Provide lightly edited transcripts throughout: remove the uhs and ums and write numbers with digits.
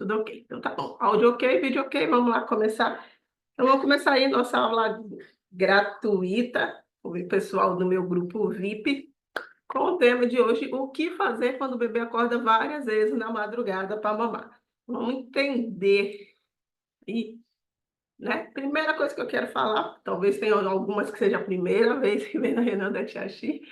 Tudo ok. Então tá bom. Áudio ok, vídeo ok, vamos lá começar. Então vamos começar aí nossa aula gratuita, com o pessoal do meu grupo VIP, com o tema de hoje, o que fazer quando o bebê acorda várias vezes na madrugada para mamar. Vamos entender e, né? Primeira coisa que eu quero falar, talvez tenha algumas que seja a primeira vez que vem na reunião da Tia Xi,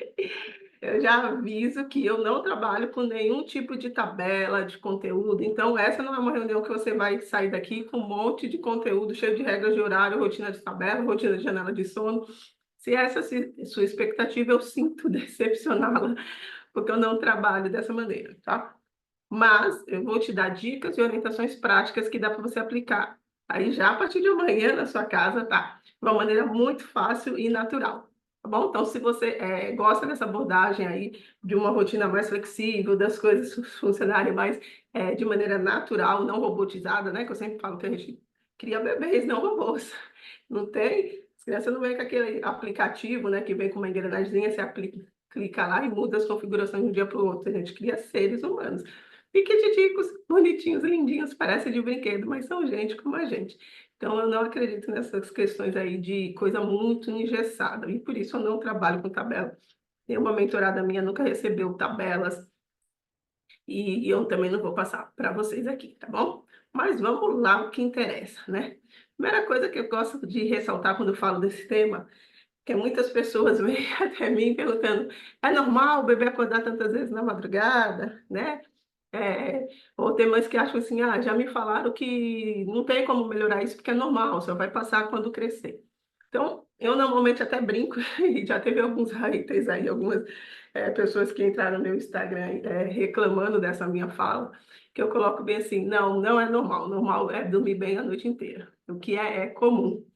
eu já aviso que eu não trabalho com nenhum tipo de tabela de conteúdo, então essa não é uma reunião que você vai sair daqui com um monte de conteúdo cheio de regras de horário, rotina de tabela, rotina de janela de sono. Se essa é sua expectativa, eu sinto decepcioná-la, porque eu não trabalho dessa maneira, tá? Mas eu vou te dar dicas e orientações práticas que dá para você aplicar aí já a partir de amanhã na sua casa, tá? De uma maneira muito fácil e natural, tá bom? Então, se você gosta dessa abordagem aí, de uma rotina mais flexível, das coisas funcionarem mais de maneira natural, não robotizada, né? Que eu sempre falo que a gente cria bebês, não robôs. Não tem? As crianças não vêm com aquele aplicativo, né? Que vem com uma engrenagemzinha, você aplica, clica lá e muda as configurações de um dia para o outro. A gente cria seres humanos. Piquititicos, bonitinhos, lindinhos, parece de brinquedo, mas são gente como a gente. Então, eu não acredito nessas questões aí de coisa muito engessada, e por isso eu não trabalho com tabela. Nenhuma mentorada minha nunca recebeu tabelas, e eu também não vou passar para vocês aqui, tá bom? Mas vamos lá, o que interessa, né? Primeira coisa que eu gosto de ressaltar quando eu falo desse tema, que muitas pessoas vêm até mim perguntando, é normal o bebê acordar tantas vezes na madrugada, né? Ou tem mães que acham assim, ah, já me falaram que não tem como melhorar isso porque é normal, só vai passar quando crescer. Então, eu normalmente até brinco, e já teve alguns haters aí, algumas pessoas que entraram no meu Instagram reclamando dessa minha fala, que eu coloco bem assim, não, não é normal, normal é dormir bem a noite inteira, o que é comum.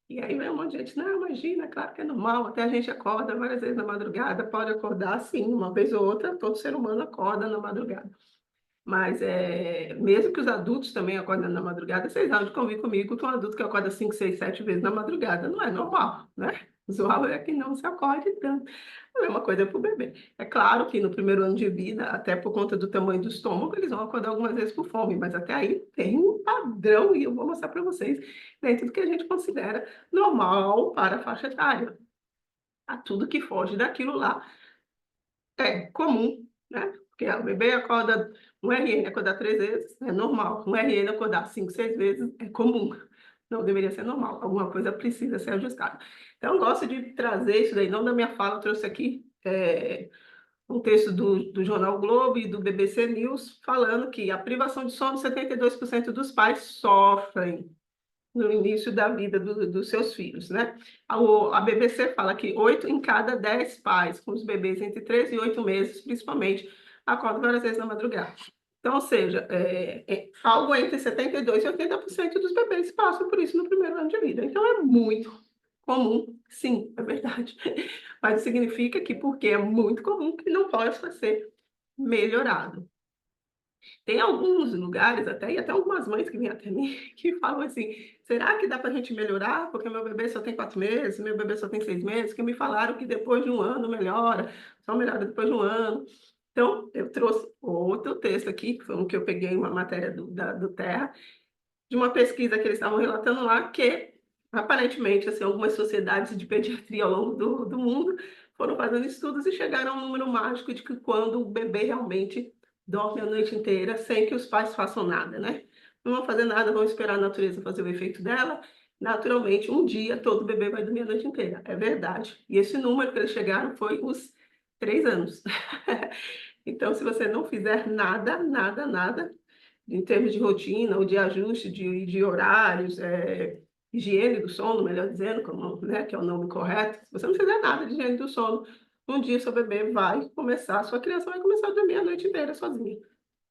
E aí vem um monte de gente, não, imagina, claro que é normal, até a gente acorda várias vezes na madrugada, pode acordar sim, uma vez ou outra, todo ser humano acorda na madrugada. Mas mesmo que os adultos também acordem na madrugada, vocês hão de convir comigo que um adulto que acorda 5, 6, 7 vezes na madrugada não é normal, né? Usual é que não se acorde tanto. A mesma coisa para o bebê. É claro que no primeiro ano de vida, até por conta do tamanho do estômago, eles vão acordar algumas vezes por fome, mas até aí tem um padrão, e eu vou mostrar para vocês, dentro do que a gente considera normal para a faixa etária. A tudo que foge daquilo lá é comum, né? Porque o bebê acorda, um RN acordar 3 vezes é normal, um RN acordar 5, 6 vezes é comum. Não deveria ser normal, alguma coisa precisa ser ajustada. Então, eu gosto de trazer isso daí, não da minha fala, eu trouxe aqui um texto do Jornal o Globo e do BBC News, falando que a privação de sono, 72% dos pais sofrem no início da vida dos seus filhos, né? A BBC fala que 8 em cada 10 pais com os bebês entre 3 e 8 meses, principalmente, acordam várias vezes na madrugada. Então, ou seja, algo entre 72% e 80% dos bebês passam por isso no primeiro ano de vida. Então, é muito comum, sim, é verdade. Mas significa que, porque é muito comum, que não possa ser melhorado. Tem alguns lugares até, e até algumas mães que vêm até mim, que falam assim, será que dá para a gente melhorar? Porque meu bebê só tem 4 meses, meu bebê só tem 6 meses, que me falaram que depois de um ano melhora, só melhora depois de um ano. Então, eu trouxe outro texto aqui, que foi um que eu peguei uma matéria do Terra, de uma pesquisa que eles estavam relatando lá, que aparentemente, assim, algumas sociedades de pediatria ao longo do mundo foram fazendo estudos e chegaram a um número mágico de que quando o bebê realmente dorme a noite inteira sem que os pais façam nada, né? Não vão fazer nada, vão esperar a natureza fazer o efeito dela. Naturalmente, um dia todo bebê vai dormir a noite inteira. É verdade. E esse número que eles chegaram foi os 3 anos. Então, se você não fizer nada, nada, nada, em termos de rotina ou de ajuste de horários, higiene do sono, melhor dizendo, como, né, que é o nome correto, se você não fizer nada de higiene do sono, um dia seu bebê vai começar, sua criança vai começar a dormir a noite inteira sozinha.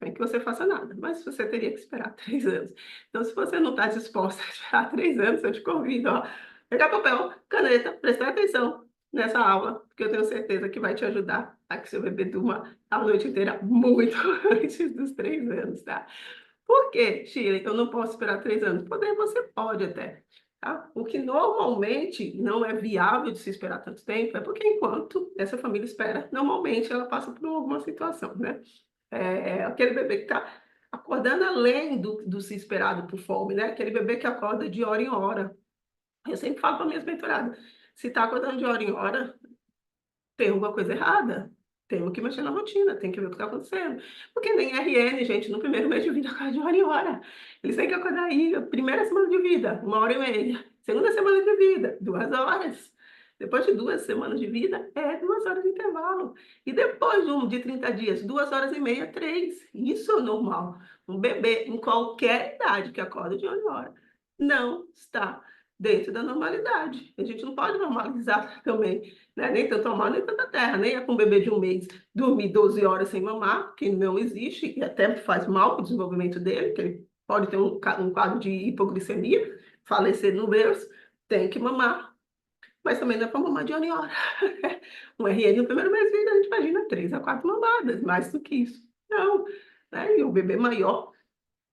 Sem que você faça nada, mas você teria que esperar 3 anos. Então, se você não está disposta a esperar 3 anos, eu te convido a pegar papel, caneta, prestar atenção nessa aula, porque eu tenho certeza que vai te ajudar a que seu bebê durma a noite inteira muito antes dos 3 anos, tá? Por quê, Shirley? Eu não posso esperar 3 anos? Poder você pode até. Tá? O que normalmente não é viável de se esperar tanto tempo é porque enquanto essa família espera, normalmente ela passa por alguma situação, né? Aquele bebê que está acordando além do se esperado por fome, né? Aquele bebê que acorda de hora em hora. Eu sempre falo para minhas mentoradas, se está acordando de hora em hora, tem alguma coisa errada. Temos que mexer na rotina, tem que ver o que está acontecendo. Porque nem RN, gente, no primeiro mês de vida, acorda de hora em hora. Eles têm que acordar aí, a primeira semana de vida, 1h30. Segunda semana de vida, 2 horas. Depois de 2 semanas de vida, é 2 horas de intervalo. E depois de 30 dias, 2h30, 3. Isso é normal. Um bebê, em qualquer idade, que acorda de hora em hora, não está dentro da normalidade. A gente não pode normalizar também, né? Nem tanto a mar, nem tanta terra, nem é com um bebê de 1 mês dormir 12 horas sem mamar, que não existe, e até faz mal para o desenvolvimento dele, que ele pode ter um quadro de hipoglicemia, falecer no berço, tem que mamar, mas também não é para mamar de hora em hora. Um RN no primeiro mês de vida, a gente imagina 3 a 4 mamadas, mais do que isso. Não, né? E o bebê maior,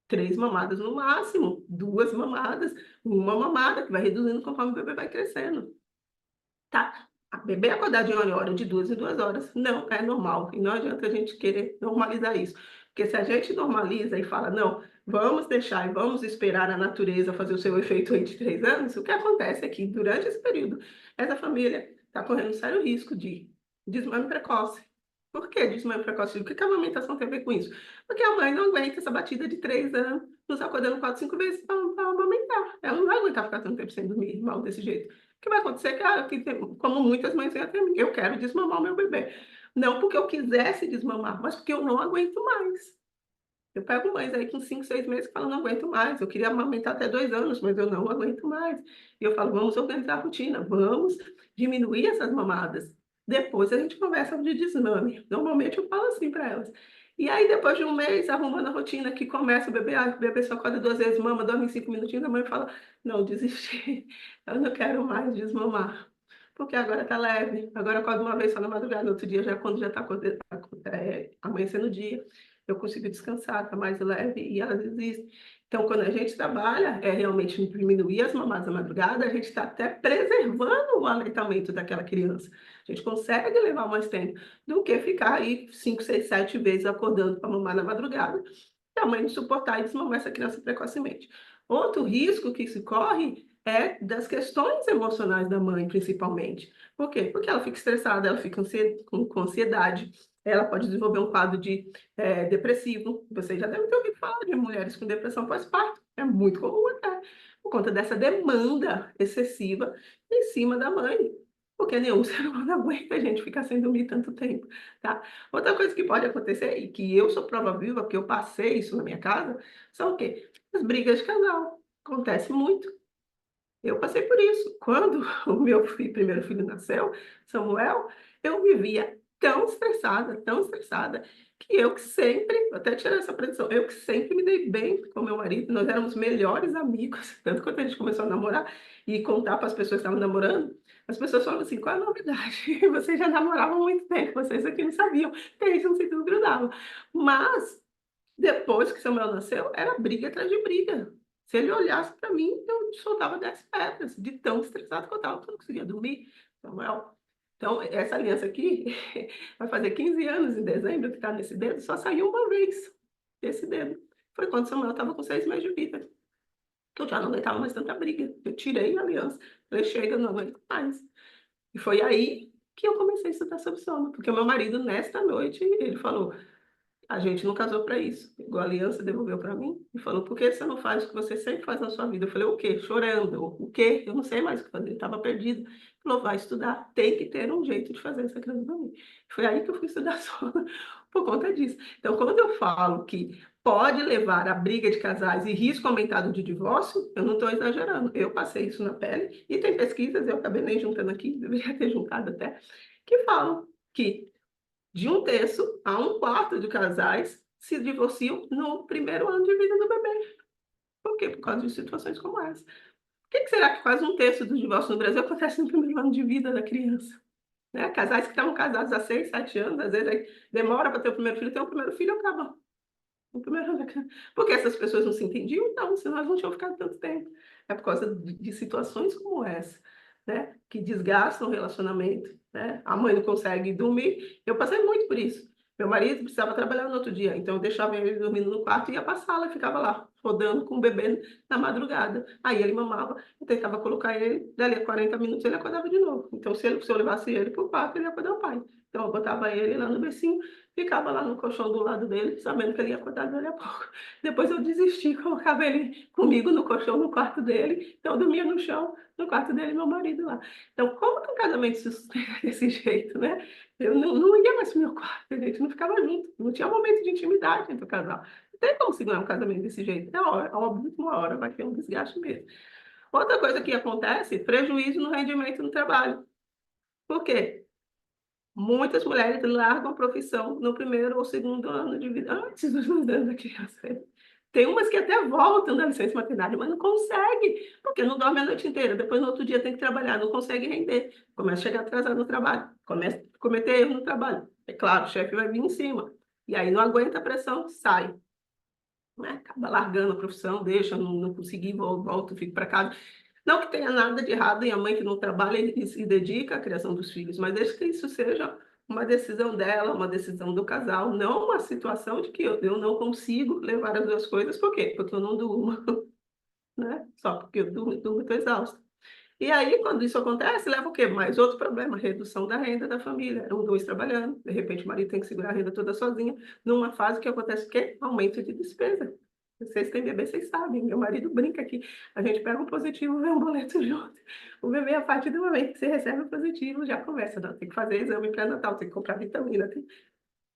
3 mamadas no máximo, 2 mamadas, uma mamada, que vai reduzindo conforme o bebê vai crescendo. Tá? A bebê acordar de hora em hora, de 2 em 2 horas, não é normal. E não adianta a gente querer normalizar isso. Porque se a gente normaliza e fala, não, vamos deixar e vamos esperar a natureza fazer o seu efeito aí de 3 anos, o que acontece é que, durante esse período, essa família está correndo um sério risco de desmame precoce. Por que desmame precoce? O que a amamentação tem a ver com isso? Porque a mãe não aguenta essa batida de 3 anos, nos acordando 4, 5 vezes para amamentar. Ela não vai aguentar ficar tanto tempo sem dormir mal desse jeito. O que vai acontecer é que, como muitas mães têm até mim, eu quero desmamar o meu bebê. Não porque eu quisesse desmamar, mas porque eu não aguento mais. Eu pego mães aí com 5, 6 meses que falam, não aguento mais. Eu queria amamentar até 2 anos, mas eu não aguento mais. E eu falo, vamos organizar a rotina, vamos diminuir essas mamadas. Depois a gente conversa de desmame. Normalmente eu falo assim para elas. E aí, depois de 1 mês, arrumando a rotina, que começa o bebê só acorda 2 vezes, mama, dorme em 5 minutinhos, a mãe fala, não, desisti, eu não quero mais desmamar. Porque agora tá leve, agora acorda uma vez só na madrugada, no outro dia, já quando já tá amanhecendo o dia, eu consigo descansar, tá mais leve e elas existem. Então, quando a gente trabalha, é realmente diminuir as mamadas da madrugada, a gente está até preservando o aleitamento daquela criança. A gente consegue levar mais tempo do que ficar aí 5, 6, 7 vezes acordando para mamar na madrugada, e a mãe não suportar e desmamar essa criança precocemente. Outro risco que se corre é das questões emocionais da mãe, principalmente. Por quê? Porque ela fica estressada, ela fica com ansiedade, ela pode desenvolver um quadro de depressivo. Você já deve ter ouvido falar de mulheres com depressão pós-parto. É muito comum até, por conta dessa demanda excessiva em cima da mãe. Porque nenhum ser humano aguenta a gente ficar sem dormir tanto tempo, tá? Outra coisa que pode acontecer, e que eu sou prova viva, porque eu passei isso na minha casa, são o quê? As brigas de casal. Acontece muito. Eu passei por isso. Quando o meu primeiro filho nasceu, Samuel, eu vivia tão estressada, que eu que sempre, vou até tirar essa pressão, eu que sempre me dei bem com meu marido, nós éramos melhores amigos, tanto quando a gente começou a namorar e contar para as pessoas que estavam namorando, as pessoas falavam assim, qual é a novidade? Vocês já namoravam há muito tempo, vocês aqui não sabiam, tem isso, não sei, tudo grudava. Mas, depois que Samuel nasceu, era briga atrás de briga. Se ele olhasse para mim, eu soltava 10 pedras, de tão estressado que eu estava, que eu não conseguia dormir, Samuel. Então, essa aliança aqui vai fazer 15 anos em dezembro, que está nesse dedo, só saiu uma vez desse dedo. Foi quando Samuel estava com 6 meses de vida, que eu já não aguentava mais tanta briga. Eu tirei a aliança, falei, chega, eu não aguento mais. E foi aí que eu comecei a estudar sobre sono, porque o meu marido, nesta noite, ele falou, a gente não casou para isso. Pegou a aliança, devolveu para mim e falou: por que você não faz o que você sempre faz na sua vida? Eu falei: o quê? Chorando. O quê? Eu não sei mais o que fazer. Estava perdido. Ele falou: vai estudar. Tem que ter um jeito de fazer essa criança dormir. Foi aí que eu fui estudar sono por conta disso. Então, quando eu falo que pode levar a briga de casais e risco aumentado de divórcio, eu não estou exagerando. Eu passei isso na pele e tem pesquisas, eu acabei nem juntando aqui, deveria ter juntado até, que falam que de 1/3 a 1/4 de casais se divorciam no primeiro ano de vida do bebê. Por quê? Por causa de situações como essa. Por que será que quase 1/3 dos divórcios no Brasil acontece no primeiro ano de vida da criança? Né? Casais que estavam casados há 6, 7 anos, às vezes aí demora para ter o primeiro filho, tem o primeiro filho e acaba. O primeiro ano da criança. Porque essas pessoas não se entendiam? Não, senão elas não tinham ficado tanto tempo. É por causa de situações como essa, né? Que desgastam o relacionamento, né? A mãe não consegue dormir. Eu passei muito por isso. Meu marido precisava trabalhar no outro dia, então eu deixava ele dormindo no quarto e ia para a sala, ficava lá, rodando com o bebê na madrugada. Aí ele mamava, eu tentava colocar ele, dali a 40 minutos ele acordava de novo. Então, se eu levasse ele para o quarto, ele ia acordar o pai. Então, eu botava ele lá no bercinho, ficava lá no colchão do lado dele, sabendo que ele ia acordar dali a pouco. Depois eu desisti, colocava ele comigo no colchão no quarto dele, então eu dormia no chão, no quarto dele e meu marido lá. Então, como que um casamento se sustenta desse jeito, né? Eu não ia mais pro meu quarto, a gente não ficava junto, não tinha momento de intimidade entre o casal. Não tem como segurar um casamento desse jeito. Óbvio que uma hora vai ter um desgaste mesmo. Outra coisa que acontece, prejuízo no rendimento no trabalho. Por quê? Muitas mulheres largam a profissão no primeiro ou segundo ano de vida, antes dos anos da criança. Tem umas que até voltam da licença maternidade, mas não consegue, porque não dorme a noite inteira. Depois, no outro dia, tem que trabalhar, não consegue render. Começa a chegar atrasado no trabalho, começa a cometer erro no trabalho. É claro, o chefe vai vir em cima. E aí não aguenta a pressão, sai. Né? Acaba largando a profissão, deixa, não consegui, volta, fico para casa. Não que tenha nada de errado em a mãe que não trabalha e se dedica à criação dos filhos, mas desde que isso seja uma decisão dela, uma decisão do casal, não uma situação de que eu não consigo levar as duas coisas, por quê? Porque eu não durmo, né? Só porque eu durmo, estou exausta. E aí, quando isso acontece, leva o quê? Mais outro problema, redução da renda da família. Eram dois trabalhando, de repente o marido tem que segurar a renda toda sozinha, numa fase que acontece o quê? Aumento de despesa. Vocês têm bebê, vocês sabem. Meu marido brinca aqui. A gente pega um positivo, vê um boleto junto. O bebê, a partir do momento que você recebe o positivo, já começa. Não, tem que fazer exame pré-natal, tem que comprar vitamina, tem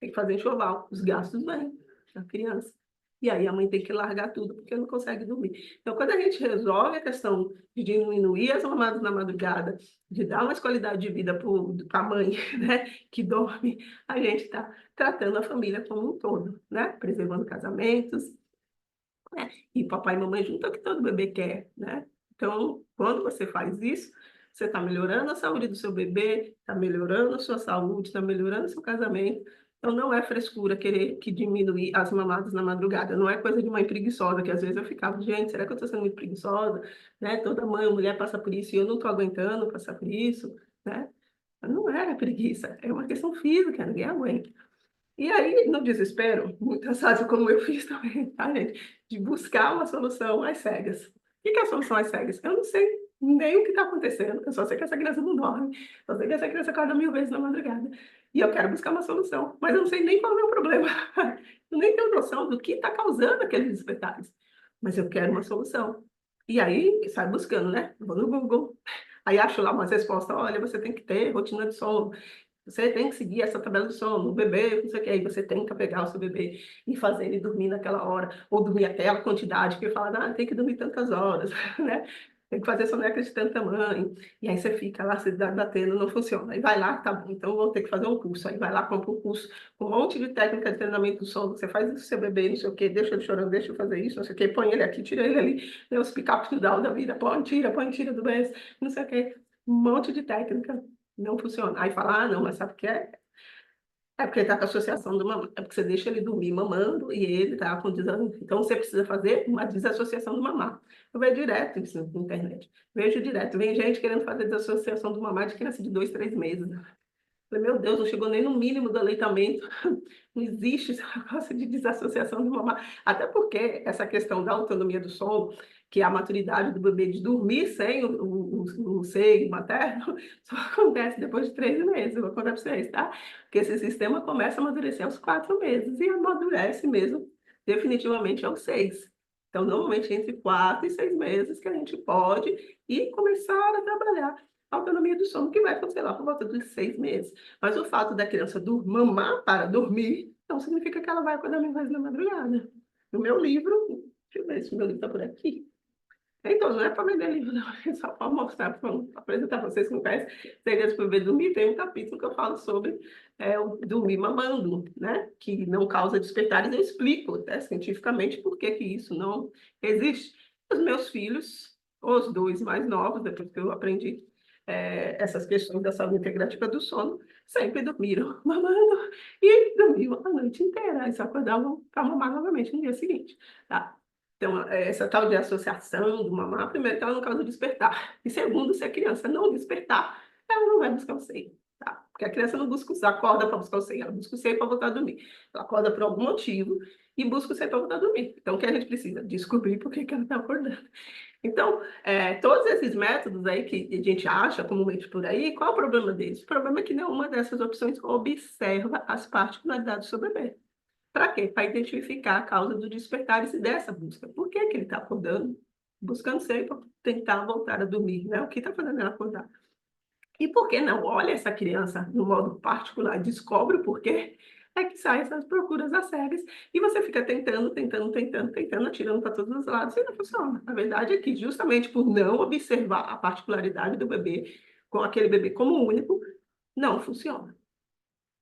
que fazer enxoval. Os gastos vêm da criança. E aí a mãe tem que largar tudo porque não consegue dormir. Então, quando a gente resolve a questão de diminuir as mamadas na madrugada, de dar mais qualidade de vida para a mãe, né, que dorme, a gente está tratando a família como um todo, né? Preservando casamentos, né? E papai e mamãe junto é o que todo bebê quer, né? Então, quando você faz isso, você está melhorando a saúde do seu bebê, está melhorando a sua saúde, está melhorando o seu casamento. Então, não é frescura querer que diminuir as mamadas na madrugada. Não é coisa de mãe preguiçosa, que às vezes eu ficava, gente, será que eu estou sendo muito preguiçosa? Né? Toda mãe ou mulher passa por isso e eu não estou aguentando passar por isso, né? Não é preguiça, é uma questão física, ninguém aguenta. E aí, no desespero, muitas vezes, como eu fiz também, tá, gente? De buscar uma solução às cegas. O que é a solução às cegas? Eu não sei nem o que está acontecendo, eu só sei que essa criança não dorme, só sei que essa criança acorda 1000 vezes na madrugada. E eu quero buscar uma solução, mas eu não sei nem qual é o problema. Eu nem tenho noção do que está causando aqueles despertares. Mas eu quero uma solução. E aí, sai buscando, né? Vou no Google, aí acho lá umas respostas, olha, você tem que ter rotina de sono, você tem que seguir essa tabela de sono, o bebê, não sei o que, aí você tem que pegar o seu bebê e fazer ele dormir naquela hora, ou dormir aquela quantidade, que fala, ah, tem que dormir tantas horas, né? Tem que fazer soneca de tanto tamanho, e aí você fica lá se batendo, não funciona. Aí vai lá, tá bom, então vou ter que fazer um curso. Aí vai lá, compra um curso, um monte de técnica de treinamento do sono, você faz isso com seu bebê, não sei o que, deixa ele chorando, deixa eu fazer isso, não sei o que, põe ele aqui, tira ele ali, né, os pick-up da vida, põe, tira do berço, não sei o que, um monte de técnica não funciona. Aí fala, ah, não, mas sabe o que é? É porque ele está com a associação do mamar. É porque você deixa ele dormir mamando e ele está com desânimo. Então, você precisa fazer uma desassociação do mamar. Eu vejo direto isso na internet. Vejo direto. Vem gente querendo fazer desassociação do mamar de criança de 2, 3 meses. Falei, meu Deus, não chegou nem no mínimo do aleitamento. Não existe esse negócio de desassociação do mamar. Até porque essa questão da autonomia do sono, que é a maturidade do bebê de dormir sem o seio materno, só acontece depois de 3 meses. Eu vou contar para vocês, tá? Porque esse sistema começa a amadurecer aos 4 meses e amadurece mesmo definitivamente aos 6. Então, normalmente, entre 4 e 6 meses que a gente pode ir começar a trabalhar a autonomia do sono, que vai acontecer lá por volta dos 6 meses. Mas o fato da criança mamar para dormir, não significa que ela vai acordar mais na madrugada. No meu livro, deixa eu ver se o meu livro está por aqui. Então, não é para vender livro, não, é só para mostrar, para apresentar para vocês que não conhecem. Segredos para o bebê dormir, tem um capítulo que eu falo sobre o dormir mamando, né? Que não causa despertares. Eu explico, né, cientificamente, por que que isso não existe. Os meus filhos, os dois mais novos, depois que eu aprendi essas questões da saúde integrativa do sono, sempre dormiram mamando e dormiam a noite inteira. Aí só acordavam para mamar novamente no dia seguinte, tá? Então, essa tal de associação do mamar, primeiro, que ela não causa despertar. E segundo, se a criança não despertar, ela não vai buscar o seio, tá? Porque a criança não busca, acorda para buscar o seio, ela busca o seio para voltar a dormir. Ela acorda por algum motivo e busca o seio para voltar a dormir. Então, o que a gente precisa? Descobrir por que ela está acordando. Então, todos esses métodos aí que a gente acha comumente por aí, qual é o problema deles? O problema é que nenhuma dessas opções observa as particularidades do seu bebê. Para quê? Para identificar a causa do despertar e dessa busca. Por que que ele está acordando? Buscando sempre para tentar voltar a dormir, né? O que está fazendo ela acordar? E por que não olha essa criança no modo particular, descobre o porquê, é que saem essas procuras às cegas e você fica tentando, atirando para todos os lados e não funciona. A verdade é que justamente por não observar a particularidade do bebê, com aquele bebê como único, não funciona.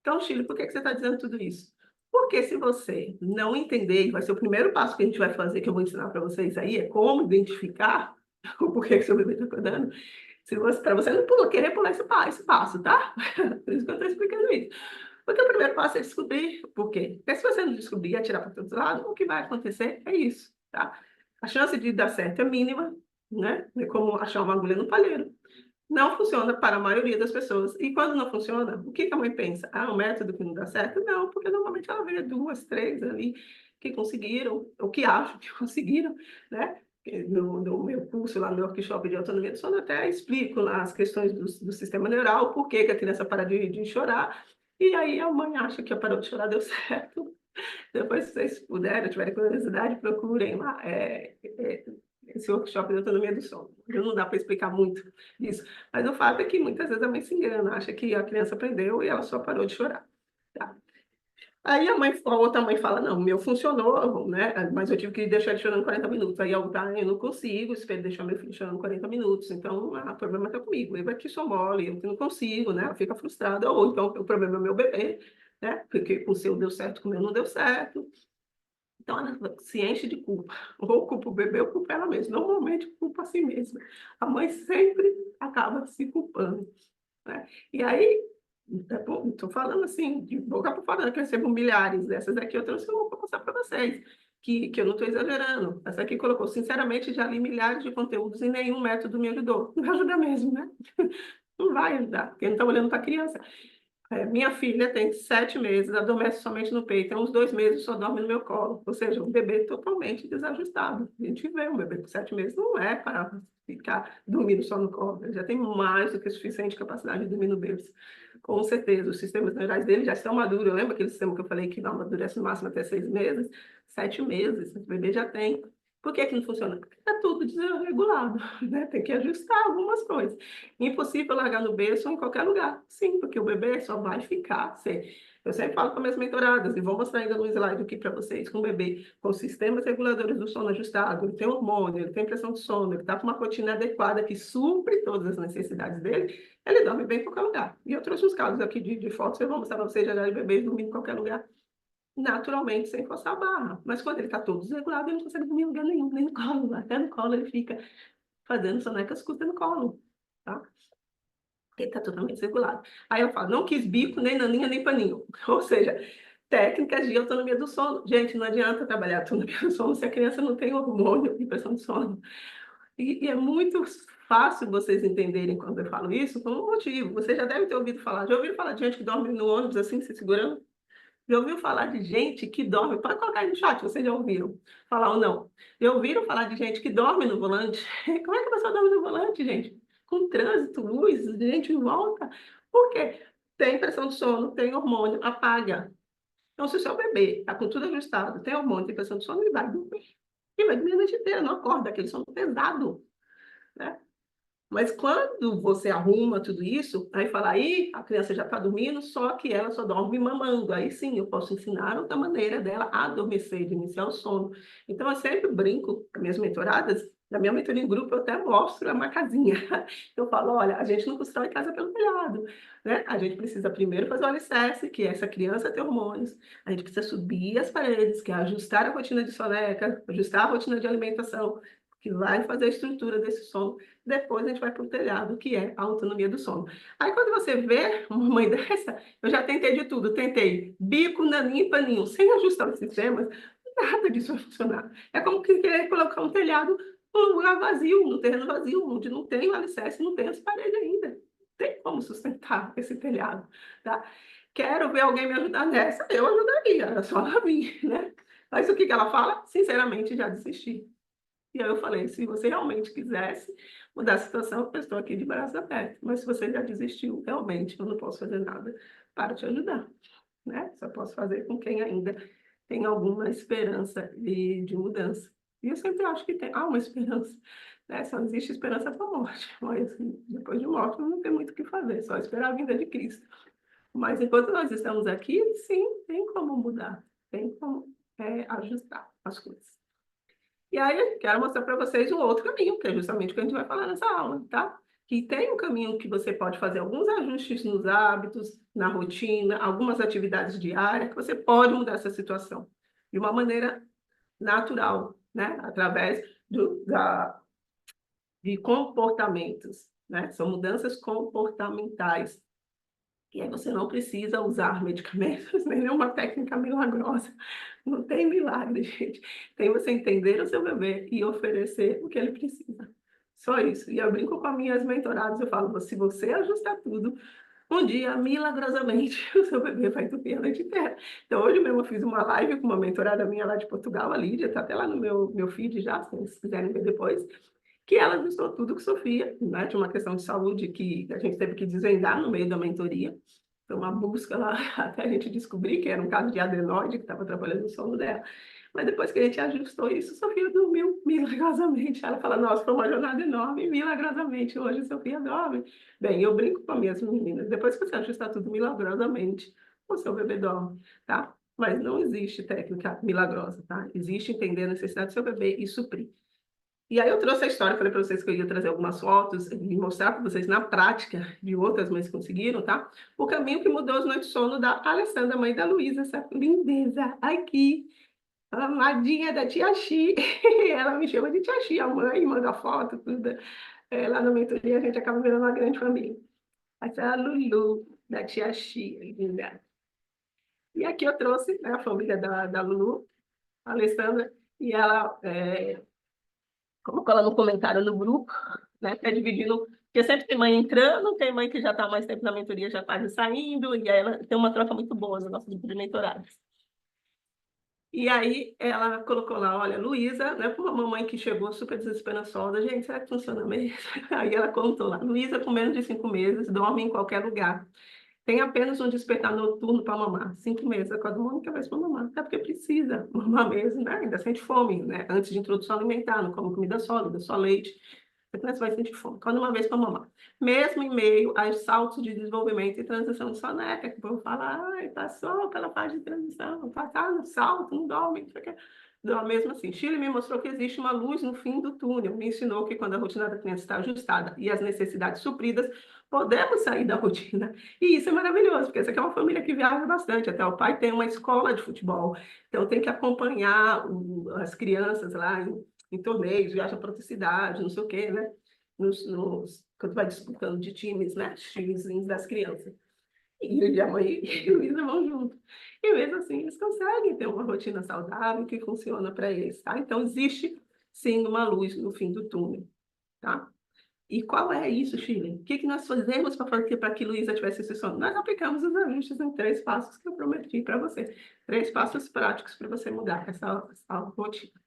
Então, Chile, por que você está dizendo tudo isso? Porque se você não entender, e vai ser o primeiro passo que a gente vai fazer, que eu vou ensinar para vocês aí, é como identificar o porquê que seu bebê está acordando, para você não querer pular esse passo, tá? Por isso que eu estou explicando isso. Porque o primeiro passo é descobrir por quê. Porque se você não descobrir e atirar para todos os lados, o que vai acontecer é isso, tá? A chance de dar certo é mínima, né? É como achar uma agulha no palheiro. Não funciona para a maioria das pessoas. E quando não funciona, o que a mãe pensa? Ah, o método que não dá certo? Não, porque normalmente ela vê duas, três ali que conseguiram, ou que acham que conseguiram, né? No meu curso lá no workshop de autonomia do sono, eu até explico lá as questões do sistema neural, por que que a criança para de chorar, e aí a mãe acha que parou de chorar, deu certo. Depois, se vocês puderem, tiverem curiosidade, procurem lá esse workshop de autonomia do sono. Não dá para explicar muito disso, mas o fato é que muitas vezes a mãe se engana, acha que a criança aprendeu e ela só parou de chorar. Tá? Aí a outra mãe fala, não, o meu funcionou, né? Mas eu tive que deixar ele chorando 40 minutos. Aí a outra, eu não consigo deixar meu filho chorando 40 minutos. Então, o problema está comigo. Eu aqui sou mole, eu que não consigo, né? Ela fica frustrada. Ou então, o problema é o meu bebê, né? Porque com o seu deu certo, com o meu não deu certo. Então, ela se enche de culpa. Ou culpa o bebê ou culpa ela mesma. Normalmente, culpa a si mesma. A mãe sempre acaba se culpando, né? E aí, estou falando assim, de boca para fora, que eu recebo milhares dessas aqui, eu trouxe uma para mostrar para vocês, que eu não estou exagerando. Essa aqui colocou, sinceramente, já li milhares de conteúdos e nenhum método me ajudou. Não vai ajudar mesmo, né? Não vai ajudar, porque não está olhando para a criança. Minha filha tem 7 meses, adormece somente no peito, tem uns 2 meses só dorme no meu colo, ou seja, um bebê totalmente desajustado. A gente vê um bebê com 7 meses, não é para ficar dormindo só no colo, ele já tem mais do que suficiente capacidade de dormir no berço. Com certeza, os sistemas neurais dele já estão maduros. Lembra aquele sistema que eu falei que não amadurece no máximo até 6 meses? 7 meses, o bebê já tem. Por que que não funciona? Porque está tudo desregulado, né? Tem que ajustar algumas coisas. Impossível largar no berço ou em qualquer lugar. Sim, porque o bebê só vai ficar. Eu sempre falo com minhas mentoradas, e vou mostrar ainda no slide aqui para vocês, com o bebê com sistemas reguladores do sono ajustado, ele tem hormônio, ele tem pressão de sono, ele está com uma rotina adequada que supre todas as necessidades dele, ele dorme bem em qualquer lugar. E eu trouxe uns casos aqui de fotos, eu vou mostrar para vocês já de bebês dormindo em qualquer lugar, naturalmente, sem forçar a barra. Mas quando ele está todo desregulado, ele não consegue dormir em lugar nenhum, nem no colo. Até no colo ele fica fazendo sonecas curtas no colo, tá? Porque está totalmente desregulado. Aí eu falo, não quis bico, nem naninha, nem paninho. Ou seja, técnicas de autonomia do sono. Gente, não adianta trabalhar autonomia do sono se a criança não tem hormônio e pressão de sono. E é muito fácil vocês entenderem quando eu falo isso, por um motivo. Você já deve ter ouvido falar. Já ouviu falar de gente que dorme no ônibus assim, se segurando? Já ouviu falar de gente que dorme? Pode colocar aí no chat, vocês já ouviram falar ou não. Já ouviram falar de gente que dorme no volante? Como é que a pessoa dorme no volante, gente? Com trânsito, luz, gente em volta. Por quê? Tem pressão de sono, tem hormônio, apaga. Então, se o seu bebê está com tudo ajustado, tem hormônio, tem pressão de sono, ele vai dormir. Ele vai dormir a noite inteira, não acorda, aquele sono pesado, né? Mas quando você arruma tudo isso, aí fala, aí a criança já está dormindo, só que ela só dorme mamando. Aí sim, eu posso ensinar outra maneira dela adormecer, de iniciar o sono. Então, eu sempre brinco com minhas mentoradas, na minha mentoria em grupo, eu até mostro uma casinha. Eu falo, olha, a gente não constrói casa pelo telhado, né? A gente precisa primeiro fazer o alicerce, que é essa criança ter hormônios. A gente precisa subir as paredes, que é ajustar a rotina de soneca, ajustar a rotina de alimentação, que vai fazer a estrutura desse sono. Depois a gente vai para o telhado, que é a autonomia do sono. Aí quando você vê uma mãe dessa, eu já tentei de tudo. Tentei bico, naninho e paninho. Sem ajustar os sistemas, nada disso vai funcionar. É como que querer colocar um telhado num lugar vazio, num terreno vazio, onde não tem o alicerce, não tem as paredes ainda. tem como sustentar esse telhado, tá? Quero ver alguém me ajudar nessa, eu ajudaria, era só ela vir, né? Mas o que que ela fala? Sinceramente, já desisti. E aí eu falei, se você realmente quisesse mudar a situação, eu estou aqui de braços abertos. Mas se você já desistiu, realmente, eu não posso fazer nada para te ajudar, né? Só posso fazer com quem ainda tem alguma esperança de mudança. E eu sempre acho que há uma esperança, né? Só existe esperança para a morte. Mas depois de morte não tem muito o que fazer, só esperar a vinda de Cristo. Mas enquanto nós estamos aqui, sim, tem como mudar, tem como ajustar as coisas. E aí, quero mostrar para vocês um outro caminho, que é justamente o que a gente vai falar nessa aula, tá? Que tem um caminho que você pode fazer alguns ajustes nos hábitos, na rotina, algumas atividades diárias, que você pode mudar essa situação de uma maneira natural, né? Através de comportamentos, né? São mudanças comportamentais. E aí você não precisa usar medicamentos, nem nenhuma técnica milagrosa. Não tem milagre, gente. Tem você entender o seu bebê e oferecer o que ele precisa. Só isso. E eu brinco com as minhas mentoradas, eu falo, se você ajustar tudo, um dia, milagrosamente, o seu bebê vai dormir a noite inteira. Então, hoje mesmo eu fiz uma live com uma mentorada minha lá de Portugal, a Lídia, está até lá no meu feed já, se vocês quiserem ver depois, que ela ajustou tudo com Sofia, né? Tinha uma questão de saúde que a gente teve que desvendar no meio da mentoria. Foi uma busca lá até a gente descobrir que era um caso de adenoide que estava atrapalhando o sono dela. Mas depois que a gente ajustou isso, Sofia dormiu milagrosamente. Ela fala, nossa, foi uma jornada enorme, milagrosamente. Hoje Sofia dorme. Bem, eu brinco com as minhas meninas. Depois que você ajustar tudo milagrosamente, o seu bebê dorme, tá? Mas não existe técnica milagrosa, tá? Existe entender a necessidade do seu bebê e suprir. E aí eu trouxe a história, falei para vocês que eu ia trazer algumas fotos e mostrar para vocês na prática de outras mães que conseguiram, tá? O caminho que mudou as noites de sono da Alessandra, mãe da Luísa, essa lindeza aqui, a amadinha da tia Xi. Ela me chama de tia Xi, a mãe manda foto, tudo. Lá na mentoria a gente acaba virando uma grande família. Essa é a Lulu, da tia Xi, linda. E aqui eu trouxe, né, a família da Lulu, a Alessandra, e ela colocou ela no comentário no grupo, né? Tá dividindo, porque sempre tem mãe entrando, tem mãe que já está há mais tempo na mentoria, já está saindo, e aí ela tem uma troca muito boa no nosso grupo de mentorados. E aí ela colocou lá, olha, Luísa, né, para uma mamãe que chegou super desesperançosa, gente, será que funciona mesmo? Aí ela contou lá, Luísa com menos de 5 meses, dorme em qualquer lugar. Tem apenas um despertar noturno para mamar. 5 meses, acorda uma única vez para mamar. Até porque precisa mamar mesmo, né? Ainda sente fome, né? Antes de introdução alimentar, não come comida sólida, só leite. A criança vai sentir fome. Acorda uma vez para mamar. Mesmo em meio aos saltos de desenvolvimento e transição de soneca, que o povo fala, ai, tá só pela fase de transição, tá no salto, não dorme, não sei o quê. Mesmo assim, Chile me mostrou que existe uma luz no fim do túnel. Me ensinou que quando a rotina da criança está ajustada e as necessidades supridas, podemos sair da rotina. E isso é maravilhoso, porque essa aqui é uma família que viaja bastante. Até o pai tem uma escola de futebol, então tem que acompanhar as crianças lá em torneios, viaja para outra cidade, não sei o quê, né? Quando vai disputando de times, né? Os timezinhos das crianças. E a mãe e o Luísa vão junto. E mesmo assim, eles conseguem ter uma rotina saudável que funciona para eles, tá? Então, existe sim uma luz no fim do túnel, tá? E qual é isso, Chile? O que nós fazemos para que Luísa tivesse esse sono? Nós aplicamos os ajustes em 3 passos que eu prometi para você. 3 passos práticos para você mudar essa rotina.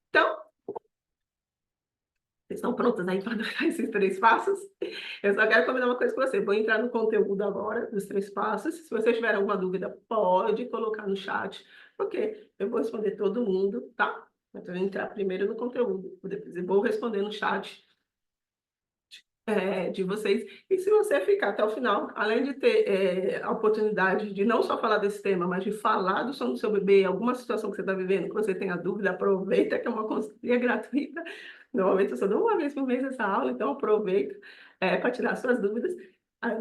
Então, vocês estão prontas aí para dar esses 3 passos? Eu só quero combinar uma coisa com você. Vou entrar no conteúdo agora dos 3 passos. Se você tiver alguma dúvida, pode colocar no chat, porque eu vou responder todo mundo, tá? Então, eu vou entrar primeiro no conteúdo, depois eu vou responder no chat de vocês. E se você ficar até o final, além de ter a oportunidade de não só falar desse tema, mas de falar do sono do seu bebê, alguma situação que você está vivendo, que você tenha dúvida, aproveita que é uma consultoria gratuita. Normalmente eu só dou uma vez por mês essa aula, então aproveita para tirar suas dúvidas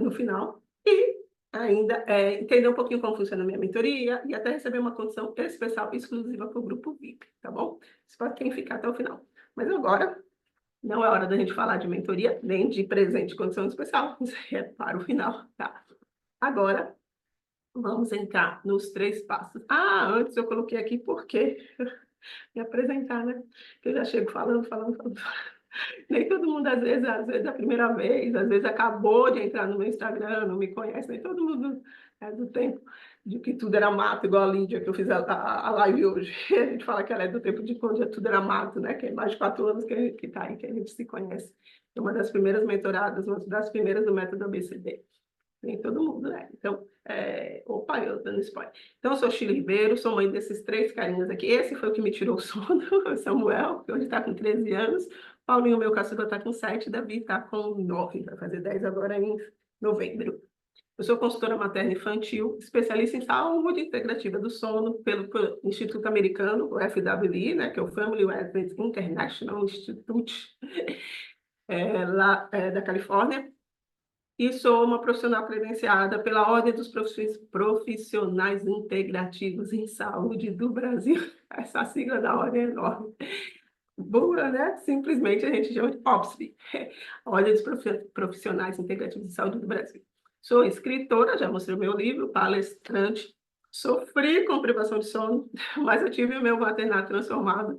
no final. E ainda entender um pouquinho como funciona a minha mentoria e até receber uma condição especial exclusiva para o grupo VIP, tá bom? Isso para quem ficar até o final. Mas agora não é hora da gente falar de mentoria, nem de presente de condição especial. Isso é para o final, tá? Agora, vamos entrar nos 3 passos. Antes eu coloquei aqui porque me apresentar, né? Que eu já chego falando. Nem todo mundo, às vezes a primeira vez, às vezes acabou de entrar no meu Instagram, não me conhece, nem todo mundo é do tempo de que tudo era mato, igual a Lídia, que eu fiz a live hoje. A gente fala que ela é do tempo de quando tudo era mato, né? Que é mais de 4 anos que tá aí, que a gente se conhece. É uma das primeiras mentoradas, uma das primeiras do método ABCD. Nem todo mundo, né? Então, opa, eu dando spoiler. Então, eu sou Chile Ribeiro, sou mãe desses 3 carinhas aqui. Esse foi o que me tirou o sono, o Samuel, que hoje está com 13 anos. Paulinho, meu caçula, está com 7. Davi está com 9, vai fazer 10 agora em novembro. Eu sou consultora materna infantil, especialista em saúde integrativa do sono pelo Instituto Americano, o FWI, né, que é o Family Wellness International Institute, da Califórnia. E sou uma profissional credenciada pela Ordem dos Profissionais Integrativos em Saúde do Brasil. Essa sigla da ordem é enorme. Boa, né? Simplesmente a gente chama de OPSB, Ordem dos Profissionais Integrativos em Saúde do Brasil. Sou escritora, já mostrei o meu livro, palestrante, sofri com privação de sono, mas eu tive o meu maternato transformado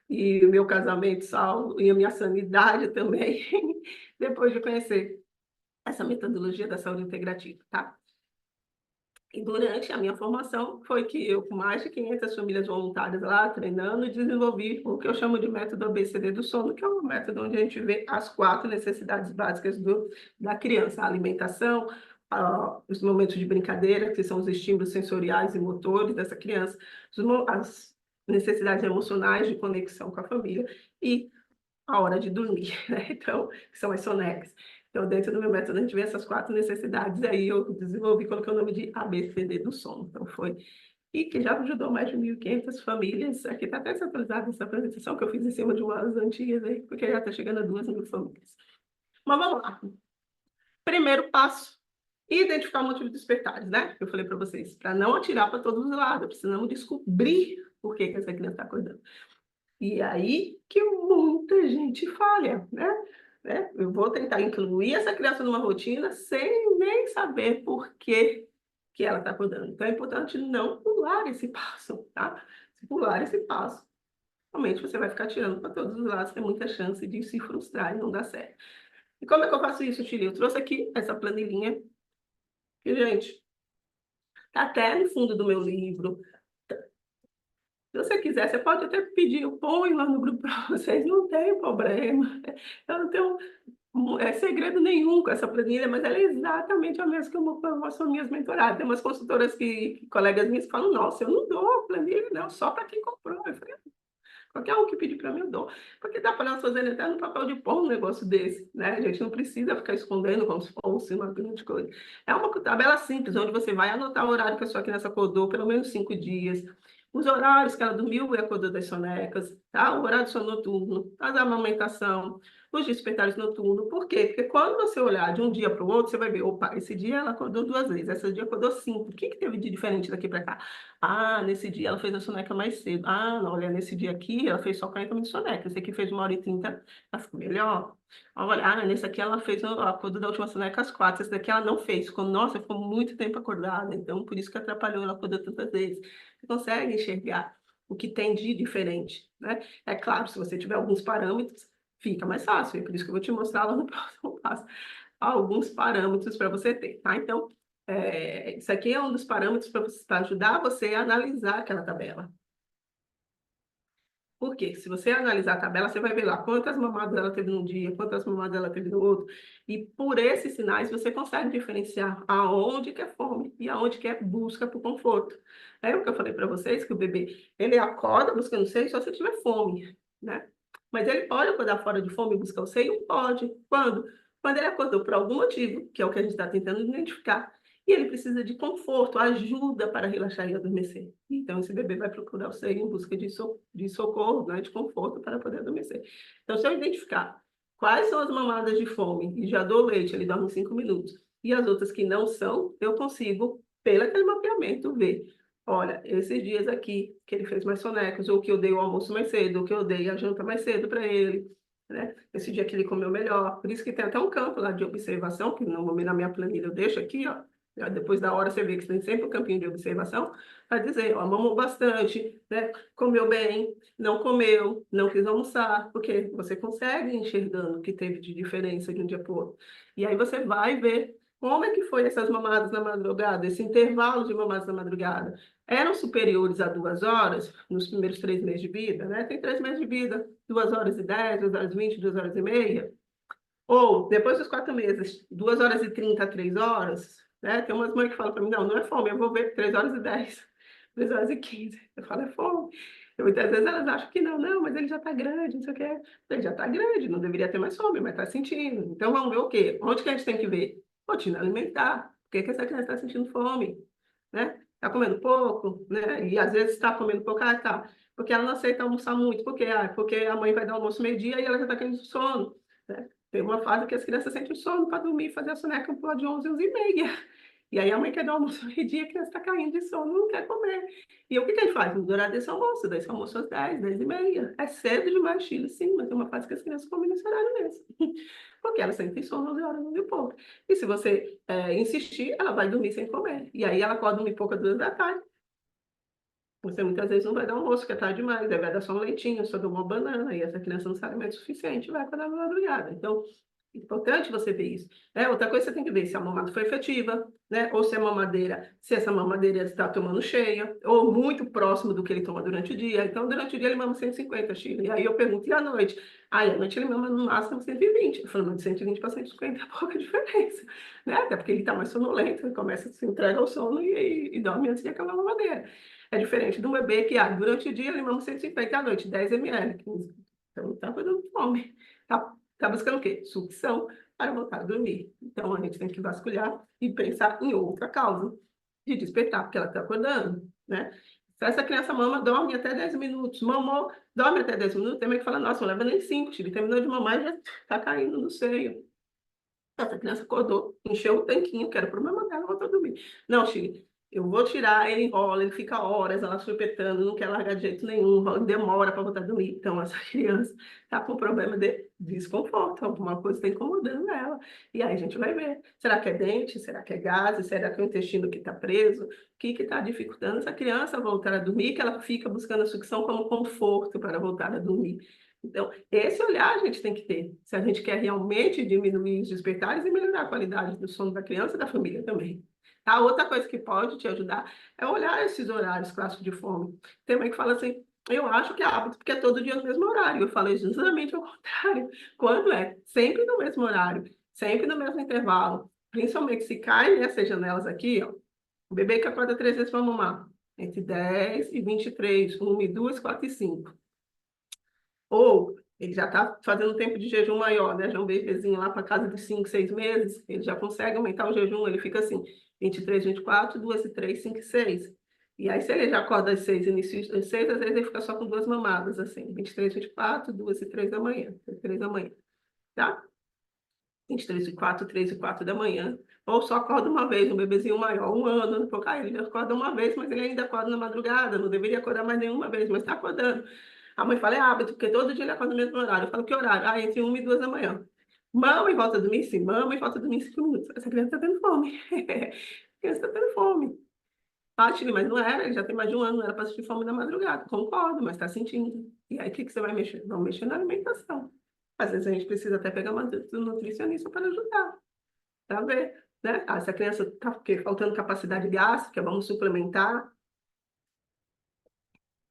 e o meu casamento salvo e a minha sanidade também, depois de conhecer essa metodologia da saúde integrativa, tá? E durante a minha formação foi que eu, com mais de 500 famílias voluntárias lá, treinando, desenvolvi o que eu chamo de método ABCD do sono, que é um método onde a gente vê as 4 necessidades básicas da criança: a alimentação, os momentos de brincadeira, que são os estímulos sensoriais e motores dessa criança, as necessidades emocionais de conexão com a família e a hora de dormir, né? Então, que são as sonecas. Então, dentro do meu método, a gente vê essas 4 necessidades, aí eu desenvolvi, coloquei o nome de ABCD do sono. Então, e que já ajudou mais de 1.500 famílias. Aqui está até atualizada essa apresentação que eu fiz em cima de umas antigas aí, porque já está chegando a 2.000 famílias. Mas vamos lá. Primeiro passo, identificar o motivo dos despertares, né? Eu falei para vocês, para não atirar para todos os lados, precisamos descobrir por que essa criança está acordando. E aí que muita gente falha, né? Eu vou tentar incluir essa criança numa rotina sem nem saber por que ela está acordando. Então, é importante não pular esse passo, tá? Se pular esse passo, realmente você vai ficar tirando para todos os lados, tem muita chance de se frustrar e não dar certo. E como é que eu faço isso, Chile? Eu trouxe aqui essa planilhinha, que, gente, tá até no fundo do meu livro. Se você quiser, você pode até pedir, eu ponho lá no grupo para vocês, não tem problema. Eu não tenho segredo nenhum com essa planilha, mas ela é exatamente a mesma que eu mostro as minhas mentoradas. Tem umas consultoras colegas minhas, que falam: nossa, eu não dou planilha, não, só para quem comprou. Eu falei: qualquer um que pedir para mim, eu dou. Porque dá para nós fazendo até no papel de pão um negócio desse, né? A gente não precisa ficar escondendo como se fosse uma grande coisa. É uma tabela simples, onde você vai anotar o horário que a sua criança acordou, pelo menos 5 dias, os horários que ela dormiu e acordou das sonecas, tá? O horário do sono noturno, a amamentação, os despertares noturnos. Por quê? Porque quando você olhar de um dia para o outro, você vai ver: opa, esse dia ela acordou 2 vezes, esse dia acordou 5. O que teve de diferente daqui para cá? Ah, nesse dia ela fez a soneca mais cedo. Ah, não, olha, nesse dia aqui ela fez só 40 minutos de soneca. Esse aqui fez 1h30, ela ficou melhor. Olha, nesse aqui ela fez a acordo da última soneca às 4. Esse daqui ela não fez. Nossa, ficou muito tempo acordada. Então, por isso que atrapalhou, ela acordou tantas vezes. Você consegue enxergar o que tem de diferente, né? É claro, se você tiver alguns parâmetros, fica mais fácil. É por isso que eu vou te mostrar lá no próximo passo alguns parâmetros para você ter, tá? Então, isso aqui é um dos parâmetros para ajudar você a analisar aquela tabela. Por quê? Se você analisar a tabela, você vai ver lá quantas mamadas ela teve num dia, quantas mamadas ela teve no outro. E por esses sinais, você consegue diferenciar aonde que é fome e aonde que é busca por conforto. É o que eu falei para vocês, que o bebê, ele acorda buscando seio só se tiver fome, né? Mas ele pode acordar fora de fome e buscar o seio? Pode. Quando? Quando ele acordou por algum motivo, que é o que a gente está tentando identificar. E ele precisa de conforto, ajuda para relaxar e adormecer. Então, esse bebê vai procurar o seio em busca de socorro, né, de conforto para poder adormecer. Então, se eu identificar quais são as mamadas de fome e já dou leite, ele dorme 5 minutos, e as outras que não são, eu consigo, pelo aquele mapeamento, ver: olha, esses dias aqui que ele fez mais sonecas, ou que eu dei o almoço mais cedo, ou que eu dei a janta mais cedo para ele, né? Esse dia que ele comeu melhor. Por isso que tem até um campo lá de observação, que no momento na minha planilha eu deixo aqui, ó, Depois da hora você vê que tem sempre um campinho de observação para dizer, ó, mamou bastante, né? Comeu bem, não comeu, não quis almoçar, porque você consegue ir enxergando o que teve de diferença de um dia para o outro. E aí você vai ver como é que foi essas mamadas na madrugada, esse intervalo de mamadas na madrugada. Eram superiores a 2 horas nos primeiros 3 meses de vida, né? Tem 3 meses de vida, 2 horas e 10, 2 horas e 20, 2 horas e meia. Ou, depois dos 4 meses, 2 horas e 30 a 3 horas, né? Tem umas mães que falam para mim, não, não é fome, eu vou ver 3 horas e 10, 3 horas e 15. Eu falo, é fome. Muitas vezes elas acham que não, não, mas ele já está grande, não sei o quê. Ele já está grande, não deveria ter mais fome, mas está sentindo. Então vamos ver o quê? Onde que a gente tem que ver? Rotina alimentar. Por que que essa criança está sentindo fome? Né? Está comendo pouco, né? E às vezes está comendo pouco, tá. Porque ela não aceita almoçar muito. Por quê? Porque a mãe vai dar almoço meio-dia e ela já está querendo sono, né? Tem uma fase que as crianças sentem sono para dormir, fazer a soneca por de 11, 11h30. E aí a mãe quer dar almoço meio-dia, a criança está caindo de sono, não quer comer. E o que que ele faz? Durar desse almoço, desse almoço às 10, 10h30. É cedo demais, Chile, sim, mas tem uma fase que as crianças comem nesse horário mesmo. Porque elas sentem sono 11 horas, 11 e pouco. E se você insistir, ela vai dormir sem comer. E aí ela pode dormir pouco às 2 da tarde. Você muitas vezes não vai dar almoço, que é tarde demais, aí vai dar só um leitinho, só dou uma banana, e essa criança não sabe mais o suficiente, vai acordar na madrugada. Então, é importante você ver isso. Outra coisa que você tem que ver se a mamada foi efetiva, né? Ou se a mamadeira, se essa mamadeira está tomando cheia, ou muito próximo do que ele toma durante o dia. Então, durante o dia ele mama 150 Chile. E aí eu pergunto, e à noite? Aí, à noite ele mama no máximo 120. Eu falo, mas de 120 para 150 é pouca diferença, né? Até porque ele está mais sonolento, ele começa a se entrega ao sono e dorme antes de acabar a mamadeira. É diferente do bebê que, durante o dia ele mama 150, à noite 10 ml, 15. Então, está cuidando de fome. Tá buscando o quê? Sucção para voltar a dormir. Então, a gente tem que vasculhar e pensar em outra causa de despertar, porque ela está acordando, né? Se essa criança mama, dorme até 10 minutos. Mamou, dorme até 10 minutos, tem mãe que fala, nossa, não leva nem 5, Chile. Terminou de mamar e já está caindo no seio. Essa criança acordou, encheu o tanquinho, que era o problema dela, voltou a dormir. Não, Chile, eu vou tirar, ele enrola, ele fica horas, ela chupetando, não quer largar de jeito nenhum, demora para voltar a dormir. Então, essa criança está com problema de desconforto, alguma coisa está incomodando ela. E aí a gente vai ver, será que é dente, será que é gases, será que é o intestino que está preso? O que está dificultando essa criança a voltar a dormir, que ela fica buscando a sucção como conforto para voltar a dormir. Então, esse olhar a gente tem que ter, se a gente quer realmente diminuir os despertares e melhorar a qualidade do sono da criança e da família também. Tá? Outra coisa que pode te ajudar é olhar esses horários clássicos de fome. Tem mãe que fala assim, eu acho que é hábito, porque é todo dia no mesmo horário. Eu falei justamente ao contrário. Quando é? Sempre no mesmo horário, sempre no mesmo intervalo. Principalmente se cai nessas janelas aqui, ó, o bebê que acorda 3 vezes para mamar, entre 10 e 23, 1 e 2, 4 e 5. Ou ele já está fazendo um tempo de jejum maior, né? Já um bebezinho lá para casa de 5, 6 meses, ele já consegue aumentar o jejum, ele fica assim, 23, 24, 2 e 3, 5 e 6. E aí, se ele já acorda às 6, inicia às 6, às vezes ele fica só com 2 mamadas, assim, 23, 24, 2 e 3 da manhã, 3 da manhã, tá? 23 e 4, 3 e 4 da manhã. Ou só acorda uma vez, um bebezinho maior, 1 ano, um pouco, ele acorda uma vez, mas ele ainda acorda na madrugada, não deveria acordar mais nenhuma vez, mas está acordando. A mãe fala, é hábito, porque todo dia ele acorda no mesmo horário. Eu falo, que horário? Entre 1 e 2 da manhã. Mama e volta a dormir? Sim, mama e volta a dormir em 5 minutos. Essa criança está tendo fome. A criança está tendo fome. Ah, Chile, mas não era, ele já tem mais de 1 ano, não era para sentir fome na madrugada. Concordo, mas está sentindo. E aí, o que que você vai mexer? Vamos mexer na alimentação. Às vezes a gente precisa até pegar uma nutricionista para ajudar, para ver, né? Se a criança está faltando capacidade gástrica, vamos suplementar.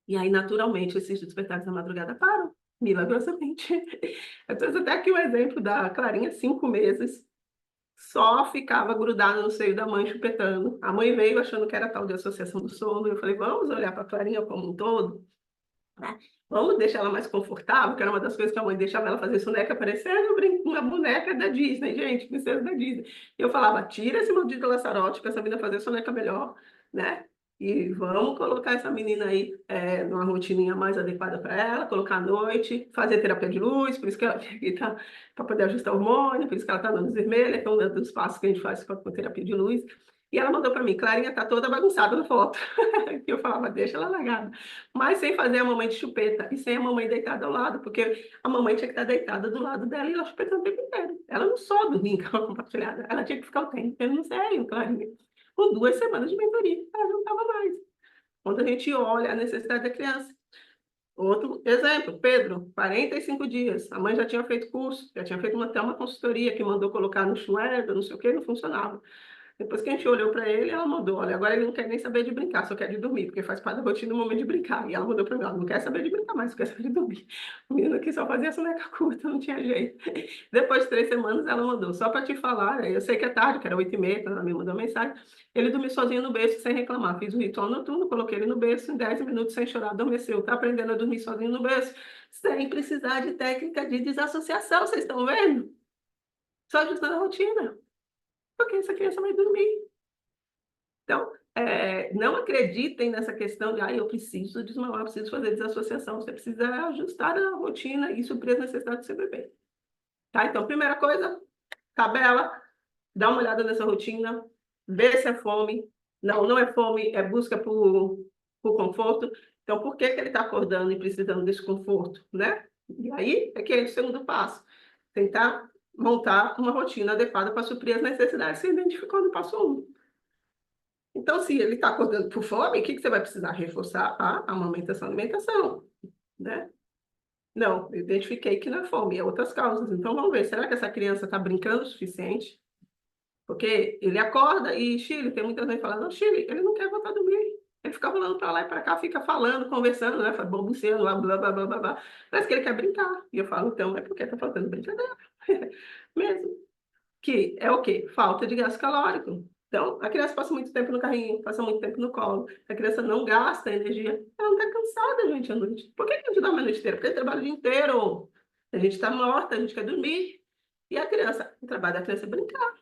E aí, naturalmente, esses despertares da madrugada param, milagrosamente. Eu trouxe até aqui o exemplo da Clarinha, 5 meses, só ficava grudada no seio da mãe, chupetando. A mãe veio achando que era tal de associação do sono. Eu falei, vamos olhar para a Clarinha como um todo, né? Vamos deixar ela mais confortável, que era uma das coisas que a mãe deixava ela fazer soneca, parecendo uma boneca da Disney, gente, princesa da Disney. E eu falava, tira esse maldito laçarote para essa menina fazer soneca melhor, né? E vamos colocar essa menina aí numa rotininha mais adequada para ela, colocar à noite, fazer terapia de luz, por isso que ela está para poder ajustar o hormônio, por isso que ela está na luz vermelha, que é um dos passos que a gente faz com a terapia de luz. E ela mandou para mim, Clarinha tá toda bagunçada na foto. E eu falava, deixa ela largada. Mas sem fazer a mamãe de chupeta e sem a mamãe deitada ao lado, porque a mamãe tinha que estar deitada do lado dela e ela chupetando o tempo inteiro. Ela não só dormia em cama compartilhada, ela tinha que ficar o tempo inteiro no sério, Clarinha. com 2 semanas de mentoria, ela não estava mais. Quando a gente olha a necessidade da criança. Outro exemplo, Pedro, 45 dias. A mãe já tinha feito curso, já tinha feito até uma consultoria que mandou colocar no Schweb, não sei o que, não funcionava. Depois que a gente olhou para ele, ela mandou, olha, agora ele não quer nem saber de brincar, só quer de dormir, porque faz parte da rotina no momento de brincar. E ela mandou para mim, ela não quer saber de brincar mais, só quer saber de dormir. O menino aqui só fazia soneca curta, não tinha jeito. Depois de 3 semanas, ela mandou, só para te falar, eu sei que é tarde, que era 8h30, quando ela me mandou a mensagem, ele dormiu sozinho no berço, sem reclamar. Fiz o ritual noturno, coloquei ele no berço, em 10 minutos, sem chorar, adormeceu. Tá aprendendo a dormir sozinho no berço, sem precisar de técnica de desassociação, vocês estão vendo? Só ajustando a rotina, porque essa criança vai dormir. Então, não acreditem nessa questão de, eu preciso desmamar, eu preciso fazer desassociação. Você precisa ajustar a rotina e suprir as necessidades do seu bebê. Tá? Então, primeira coisa, tabela, dá uma olhada nessa rotina, vê se é fome. Não, não é fome, é busca por conforto. Então, por que que ele está acordando e precisando desse conforto, né? E aí, é que é o segundo passo. Tentar montar uma rotina adequada para suprir as necessidades que você identificou no passo 1. Então, se ele está acordando por fome, o que você vai precisar? Reforçar a amamentação e alimentação, né? Não, eu identifiquei que não é fome, é outras causas. Então, vamos ver, será que essa criança está brincando o suficiente? Porque ele acorda e Chile, tem muita gente falando, não, Chile, ele não quer voltar a dormir. Ele fica falando para lá e para cá, fica falando, conversando, né? Balbuciando lá, blá, blá, blá, blá, blá. Parece que ele quer brincar. E eu falo, então, é porque está faltando brincadeira. Mesmo. Que é o quê? Falta de gasto calórico. Então, a criança passa muito tempo no carrinho, passa muito tempo no colo, a criança não gasta energia, ela não está cansada, gente, à noite. Por que a gente dorme a noite inteira? Porque trabalha o dia inteiro. A gente está morta, a gente quer dormir. E a criança, o trabalho da criança é brincar.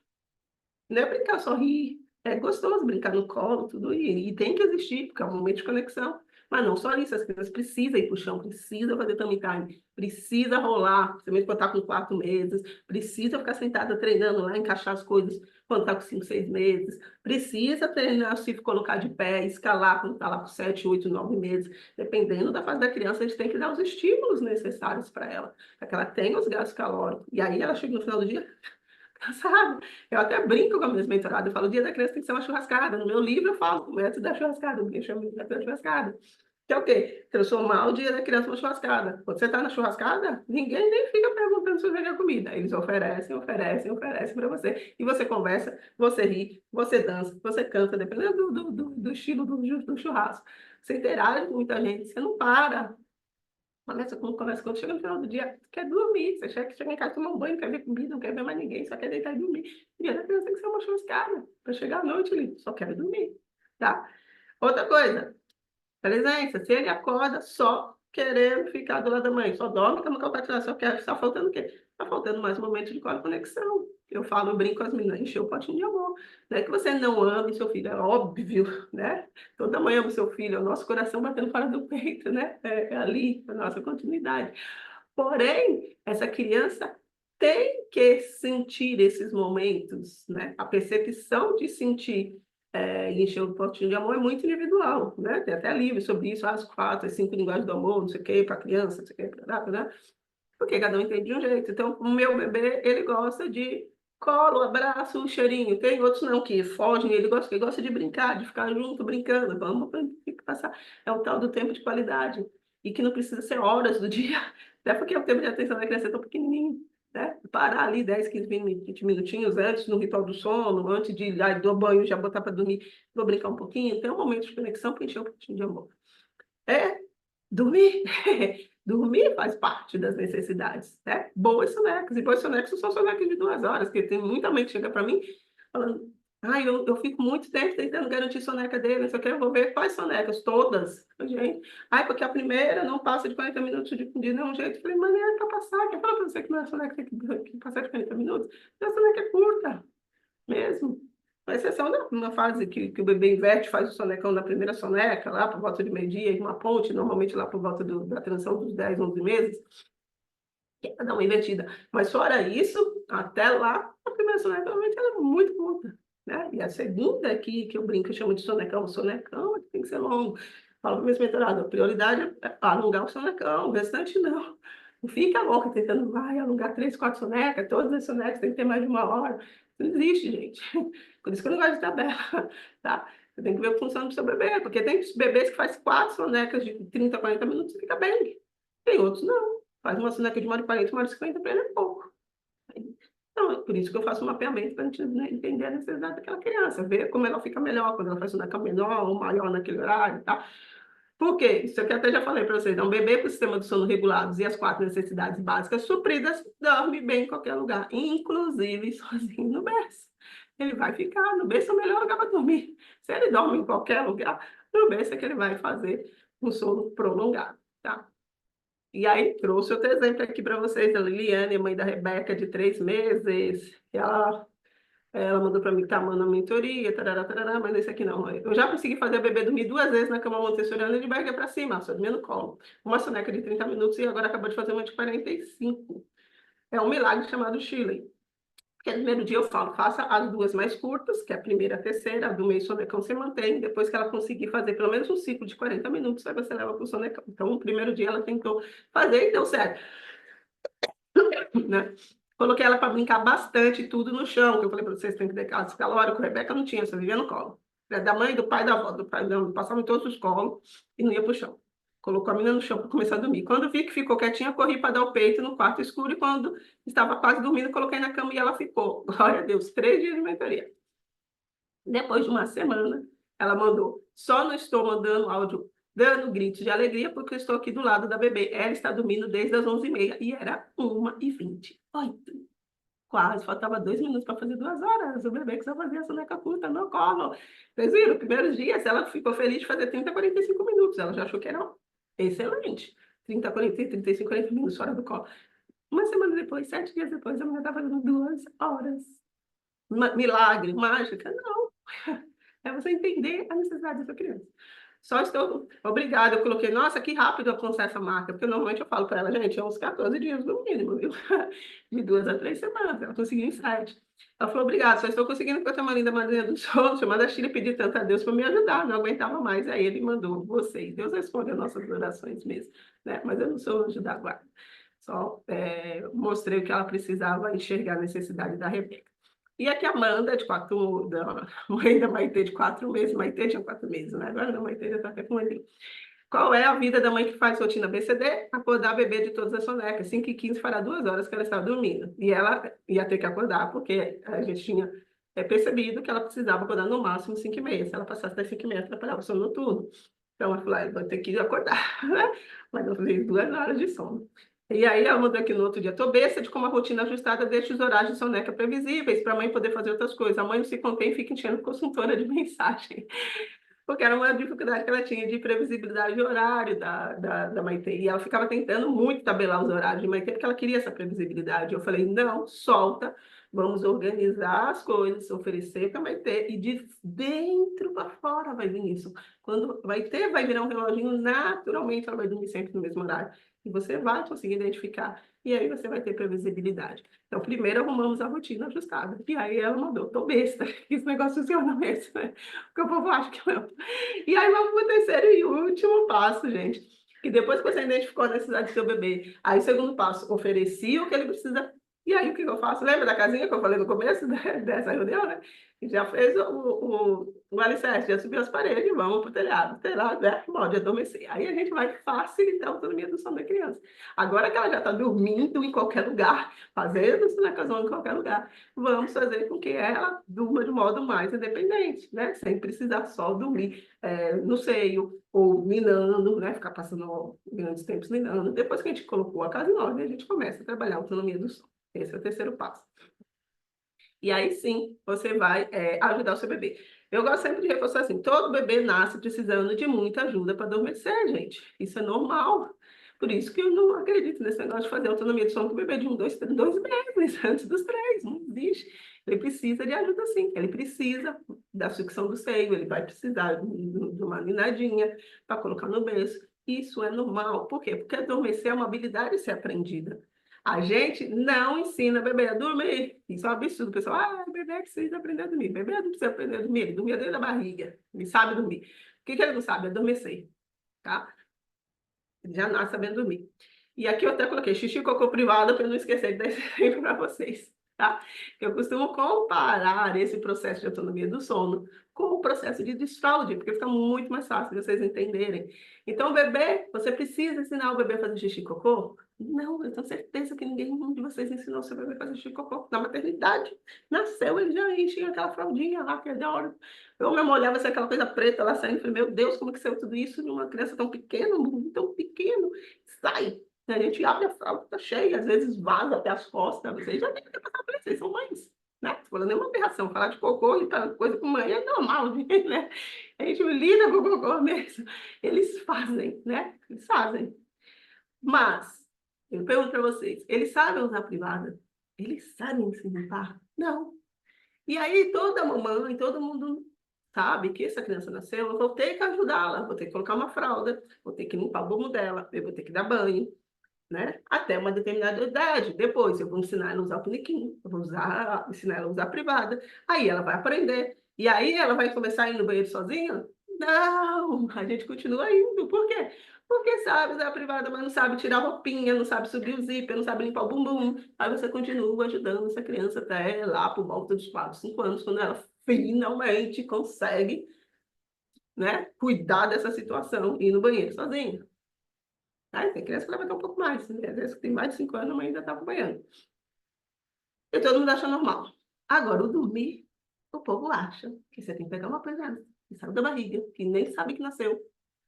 Não é brincar só rir. É gostoso brincar no colo, tudo, e tem que existir, porque é um momento de conexão. Mas não só isso, as crianças precisam ir para o chão, precisam fazer tummy time, precisa rolar, principalmente quando está com 4 meses, precisa ficar sentada treinando lá, encaixar as coisas quando está com 5, 6 meses, precisa treinar se colocar de pé, escalar quando está lá com 7, 8, 9 meses. Dependendo da fase da criança, a gente tem que dar os estímulos necessários para ela, para que ela tenha os gastos calóricos. E aí ela chega no final do dia sabe? Eu até brinco com as minhas mentoradas, eu falo, o dia da criança tem que ser uma churrascada. No meu livro eu falo, o método da churrascada, eu chamo de método da churrascada. Que é o quê? Transformar o dia da criança numa churrascada. Quando você está na churrascada, ninguém nem fica perguntando se você quer comida. Eles oferecem, oferecem, oferecem para você. E você conversa, você ri, você dança, você canta, dependendo do estilo do churrasco. Você interage com muita gente, você não para. Começa quando chega no final do dia, quer dormir. Você chega em casa, tomar um banho, não quer ver comida, não quer ver mais ninguém, só quer deitar e dormir. O dia da criança tem que ser uma churrascada, para chegar à noite ali, só quero dormir, tá? Outra coisa, presença, se ele acorda só querendo ficar do lado da mãe, só dorme, cama compartilhada, só quer, está faltando o quê? Está faltando mais momentos de conexão. Eu falo, eu brinco com as meninas, encher o potinho de amor. Não é que você não ame seu filho, é óbvio, né? Toda mãe ama o seu filho, é o nosso coração batendo fora do peito, né? É ali, a nossa continuidade. Porém, essa criança tem que sentir esses momentos, né? A percepção de sentir e encher o potinho de amor é muito individual, né? Tem até livro sobre isso, as 4, as 5 linguagens do amor, não sei o quê, para criança, não sei o quê, né? Porque cada um entende de um jeito. Então, o meu bebê, ele gosta de colo, abraço, cheirinho. Tem outros não, que fogem, ele gosta de brincar, de ficar junto, brincando. Vamos passar. É o tal do tempo de qualidade. E que não precisa ser horas do dia, até porque o tempo de atenção da criança é tão pequenininho. Né? Parar ali 10, 15, 20 minutinhos antes, no ritual do sono, antes de do banho, já botar para dormir, vou brincar um pouquinho. Tem um momento de conexão para encher um pouquinho de amor. Dormir. Dormir faz parte das necessidades, né? Boas sonecas. E boas sonecas não são sonecas de 2 horas, porque tem muita mãe que chega para mim falando, eu fico muito tempo tentando garantir soneca dele, não sei o que, eu vou ver quais sonecas, todas. Gente, porque a primeira não passa de 40 minutos de nenhum jeito. Eu falei, maneira para passar. Quem fala para você que não é soneca que passar de 40 minutos? A soneca é curta mesmo. Com exceção na fase que o bebê inverte, faz o sonecão na primeira soneca, lá por volta de meio-dia, em uma ponte, normalmente lá por volta da transição dos 10, 11 meses, que é dar uma invertida. Mas fora isso, até lá, a primeira soneca normalmente ela é muito curta. Né? E a segunda aqui, que eu brinco, eu chamo de sonecão, tem que ser longo. Falo para meus mentorados, a prioridade é alongar o sonecão, o restante não. Não fica louca tentando alongar 3, 4 sonecas, todas as sonecas tem que ter mais de 1 hora. Isso não existe, gente. Por isso que eu não gosto de tabela, tá? Você tem que ver o que funciona do seu bebê, porque tem bebês que faz 4 sonecas de 30, 40 minutos e fica bem. Tem outros não. Faz uma soneca de 1h40, 1h50 para ele é pouco. Então, é por isso que eu faço um mapeamento para a gente, né, entender a necessidade daquela criança, ver como ela fica melhor, quando ela faz soneca menor ou maior naquele horário, tá? Por quê? Isso aqui até já falei para vocês. Um bebê com o sistema de sono regulados e as 4 necessidades básicas supridas dorme bem em qualquer lugar, inclusive sozinho no berço. Ele vai ficar no berço, é o melhor lugar para dormir. Se ele dorme em qualquer lugar, no berço é que ele vai fazer um sono prolongado, tá? E aí, trouxe outro exemplo aqui para vocês, a Liliane, mãe da Rebeca, de 3 meses. Ela mandou para mim que tá mandando a mentoria, tarará, tarará, mas esse aqui não. Eu já consegui fazer a bebê dormir 2 vezes na cama montessoriana de barriga para cima, só dormia no colo. Uma soneca de 30 minutos e agora acabou de fazer uma de 45. É um milagre chamado Chile. Porque no primeiro dia eu falo, faça as 2 mais curtas, que é a primeira e a terceira, a do meio sonecão você mantém. Depois que ela conseguir fazer pelo menos um ciclo de 40 minutos, aí você leva para o sonecão. Então, no primeiro dia ela tentou fazer e deu certo, né? Coloquei ela para brincar bastante, tudo no chão, que eu falei para vocês, tem que ter casa calórico. Rebeca não tinha, só vivia no colo. Era da mãe, do pai, da avó, do pai, não, passava em todos os colos e não ia para o chão. Colocou a menina no chão para começar a dormir. Quando vi que ficou quietinha, corri para dar o peito no quarto escuro e quando estava quase dormindo, coloquei na cama e ela ficou. Glória a Deus, 3 dias de mentoria. Depois de uma semana, ela mandou: só não estou mandando áudio dando gritos de alegria porque eu estou aqui do lado da bebê. Ela está dormindo desde as 11h30 e era 1h28. Quase, faltava 2 minutos para fazer 2 horas. O bebê que só fazia soneca curta no colo. Vocês viram? Primeiros dias ela ficou feliz de fazer 30, 45 minutos. Ela já achou que era excelente. 30, 40, 35, 40 minutos fora do colo. Uma semana depois, 7 dias depois, a mulher estava fazendo 2 horas. Milagre, mágica? Não. É você entender a necessidade dessa criança. Só estou obrigada. Eu coloquei, nossa, que rápido alcançar essa marca, porque normalmente eu falo para ela, gente, é uns 14 dias no mínimo, viu? De 2 a 3 semanas. Ela conseguiu em 7. Ela falou, obrigada, só estou conseguindo porque eu tenho uma linda madrinha do sono, chamada Chile, pedir tanto a Deus para me ajudar, não aguentava mais. Aí ele mandou vocês. Deus responde as nossas orações mesmo, né? Mas eu não sou anjo da guarda. Só mostrei o que ela precisava enxergar a necessidade da Rebeca. E aqui a Amanda, da mãe da Maitê, de 4 meses. Maitê tinha 4 meses, né? Agora a Maitê já está até com 1 ano. Qual é a vida da mãe que faz rotina BCD? Acordar a bebê de todas as sonecas. 5h15 fará 2 horas que ela estava dormindo. E ela ia ter que acordar, porque a gente tinha percebido que ela precisava acordar no máximo 5h30. Se ela passasse das 5h30, atrapalhava o sono noturno. Então, ela falou, vai ter que acordar, né? Mas eu falei 2 horas de sono. E aí, ela mandou aqui no outro dia, tô besta de como a rotina ajustada deixa os horários de soneca previsíveis para a mãe poder fazer outras coisas. A mãe não se contém e fica enchendo consultora de mensagem. Porque era uma dificuldade que ela tinha de previsibilidade de horário da Maitê. E ela ficava tentando muito tabelar os horários de Maitê, porque ela queria essa previsibilidade. Eu falei, não, solta, vamos organizar as coisas, oferecer para Maitê. E de dentro para fora vai vir isso. Quando Maitê vai virar um reloginho, naturalmente ela vai dormir sempre no mesmo horário. E você vai conseguir identificar. E aí você vai ter previsibilidade. Então, primeiro arrumamos a rotina ajustada. E aí ela mandou, tô besta, esse negócio funciona mesmo, né? Porque o povo acha que não. E aí vamos para o terceiro e último passo, gente. Que depois que você identificou a necessidade do seu bebê, aí o segundo passo, ofereci o que ele precisa. E aí o que eu faço? Lembra da casinha que eu falei no começo dessa reunião, né? Já fez o alicerce, já subiu as paredes, vamos para o telhado. Telhado é modo de adormecer. Aí a gente vai facilitar a autonomia do sono da criança. Agora que ela já está dormindo em qualquer lugar, fazendo sonecazão em qualquer lugar, vamos fazer com que ela durma de modo mais independente, né? Sem precisar só dormir no seio ou ninando, né? Ficar passando grandes tempos ninando. Depois que a gente colocou a casa em ordem, a gente começa a trabalhar a autonomia do sono. Esse é o terceiro passo. E aí sim, você vai ajudar o seu bebê. Eu gosto sempre de reforçar assim, todo bebê nasce precisando de muita ajuda para adormecer, gente. Isso é normal. Por isso que eu não acredito nesse negócio de fazer autonomia de sono com o bebê de 2 meses, antes dos 3, não existe. Ele precisa de ajuda sim, ele precisa da sucção do seio, ele vai precisar de uma ninadinha para colocar no berço. Isso é normal. Por quê? Porque adormecer é uma habilidade a ser aprendida. A gente não ensina bebê a dormir. Isso é um absurdo. O pessoal, bebê precisa aprender a dormir. Bebê não precisa aprender a dormir. Ele dormia dentro da barriga. Ele sabe dormir. O que ele não sabe? Adormecer. Tá? Ele já nasce sabendo dormir. E aqui eu até coloquei xixi e cocô privado para eu não esquecer de dar esse exemplo para vocês. tá? Eu costumo comparar esse processo de autonomia do sono com o processo de desfraude, porque fica muito mais fácil de vocês entenderem. Então, o bebê, você precisa ensinar o bebê a fazer xixi e cocô? Não, eu tenho certeza que ninguém de vocês ensinou o seu bebê a fazer xixi e cocô. Na maternidade, nasceu, ele já enchia aquela fraldinha lá, que é da hora. Eu me olhava, assim, aquela coisa preta lá saindo, falei, meu Deus, como que saiu tudo isso de uma criança tão pequena, um mundo tão pequeno? Sai! A gente abre a fralda, tá cheia, às vezes vaza até as costas. Vocês já devem ter passado por isso, vocês são mães, né? Falando é uma aberração, falar de cocô e tal, coisa com mãe é normal, né? A gente lida com o cocô mesmo. Eles fazem, né? Eles fazem. Mas, eu pergunto para vocês, eles sabem usar privada? Eles sabem se limpar? Não. E aí toda mamãe, todo mundo sabe que essa criança nasceu, eu vou ter que ajudá-la, vou ter que colocar uma fralda, vou ter que limpar o bumbum dela, eu vou ter que dar banho, né? Até uma determinada idade. Depois eu vou ensinar ela a usar o piniquinho, eu vou ensinar ela a usar a privada. Aí ela vai aprender. E aí ela vai começar a ir no banheiro sozinha? Não, a gente continua indo. Por quê? Porque sabe usar a privada, mas não sabe tirar a roupinha, não sabe subir o zíper, não sabe limpar o bumbum. Aí você continua ajudando essa criança até lá por volta dos 4, 5 anos, quando ela finalmente consegue, né, cuidar dessa situação e ir no banheiro sozinha. Aí tem criança que leva até um pouco mais, né? Às vezes que tem mais de 5 anos, mas ainda está acompanhando. E todo mundo acha normal. Agora, o dormir, o povo acha que você tem que pegar uma coisa que saiu da barriga, que nem sabe que nasceu.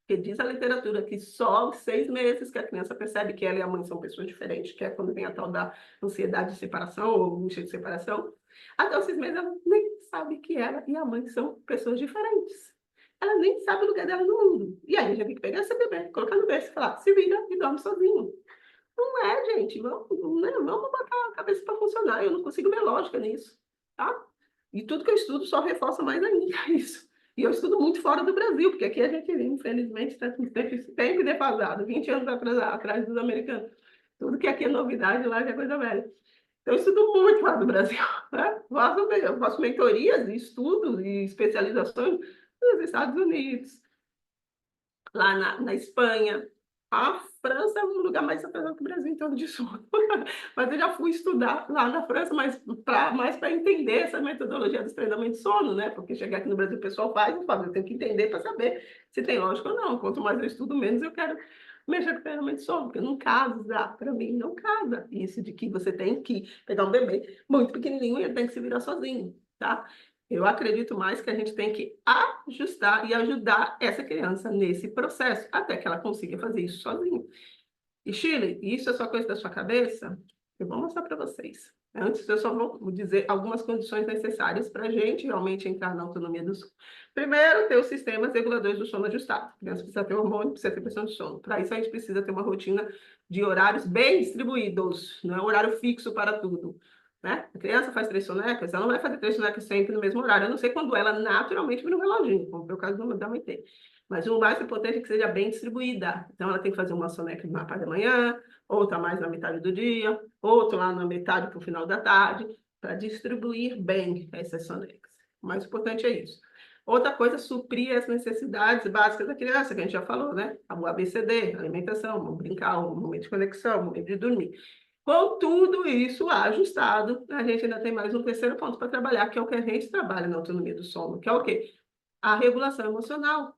Porque diz a literatura que só aos 6 meses que a criança percebe que ela e a mãe são pessoas diferentes, que é quando vem a tal da ansiedade de separação ou angústia de separação. Até os 6 meses ela nem sabe que ela e a mãe são pessoas diferentes. Ela nem sabe o lugar dela no mundo. E aí a gente tem que pegar esse bebê, colocar no berço e falar, se vira e dorme sozinho. Não é, gente, vamos, né, vamos botar a cabeça para funcionar. Eu não consigo ver lógica nisso, tá? E tudo que eu estudo só reforça mais ainda isso. E eu estudo muito fora do Brasil, porque aqui a gente, infelizmente, está sempre defasado, 20 anos atrás dos americanos. Tudo que aqui é novidade, lá já é coisa velha. Então, eu estudo muito fora do Brasil, né? Faço mentorias, estudos e especializações nos Estados Unidos, lá na Espanha. A França é um lugar mais atrasado que o Brasil em torno de sono. Mas eu já fui estudar lá na França, mais para entender essa metodologia dos treinamentos de sono, né? Porque chegar aqui no Brasil o pessoal faz, não faz. Eu tenho que entender para saber se tem lógica ou não. Quanto mais eu estudo, menos eu quero mexer com treinamento de sono, porque não casa, para mim não casa. Isso de que você tem que pegar um bebê muito pequenininho e ele tem que se virar sozinho, tá? Eu acredito mais que a gente tem que ajustar e ajudar essa criança nesse processo, até que ela consiga fazer isso sozinha. E, Shirley, isso é só coisa da sua cabeça? Eu vou mostrar para vocês. Antes, eu só vou dizer algumas condições necessárias para a gente realmente entrar na autonomia do sono. Primeiro, ter os sistemas reguladores do sono ajustado. A criança precisa ter hormônio, precisa ter pressão de sono. Para isso, a gente precisa ter uma rotina de horários bem distribuídos, não é um horário fixo para tudo. Né? A criança faz 3 sonecas, ela não vai fazer 3 sonecas sempre no mesmo horário, a não ser quando ela naturalmente vira um reloginho, como foi o caso da mãe ter. Mas o mais importante é que seja bem distribuída. Então, ela tem que fazer uma soneca na parte da manhã, outra mais na metade do dia, outra lá na metade para o final da tarde, para distribuir bem essas sonecas. O mais importante é isso. Outra coisa, suprir as necessidades básicas da criança, que a gente já falou, né? O ABCD, alimentação, brincar, um momento de conexão, um momento de dormir. Com tudo isso ajustado, a gente ainda tem mais um terceiro ponto para trabalhar, que é o que a gente trabalha na autonomia do sono, que é o quê? A regulação emocional.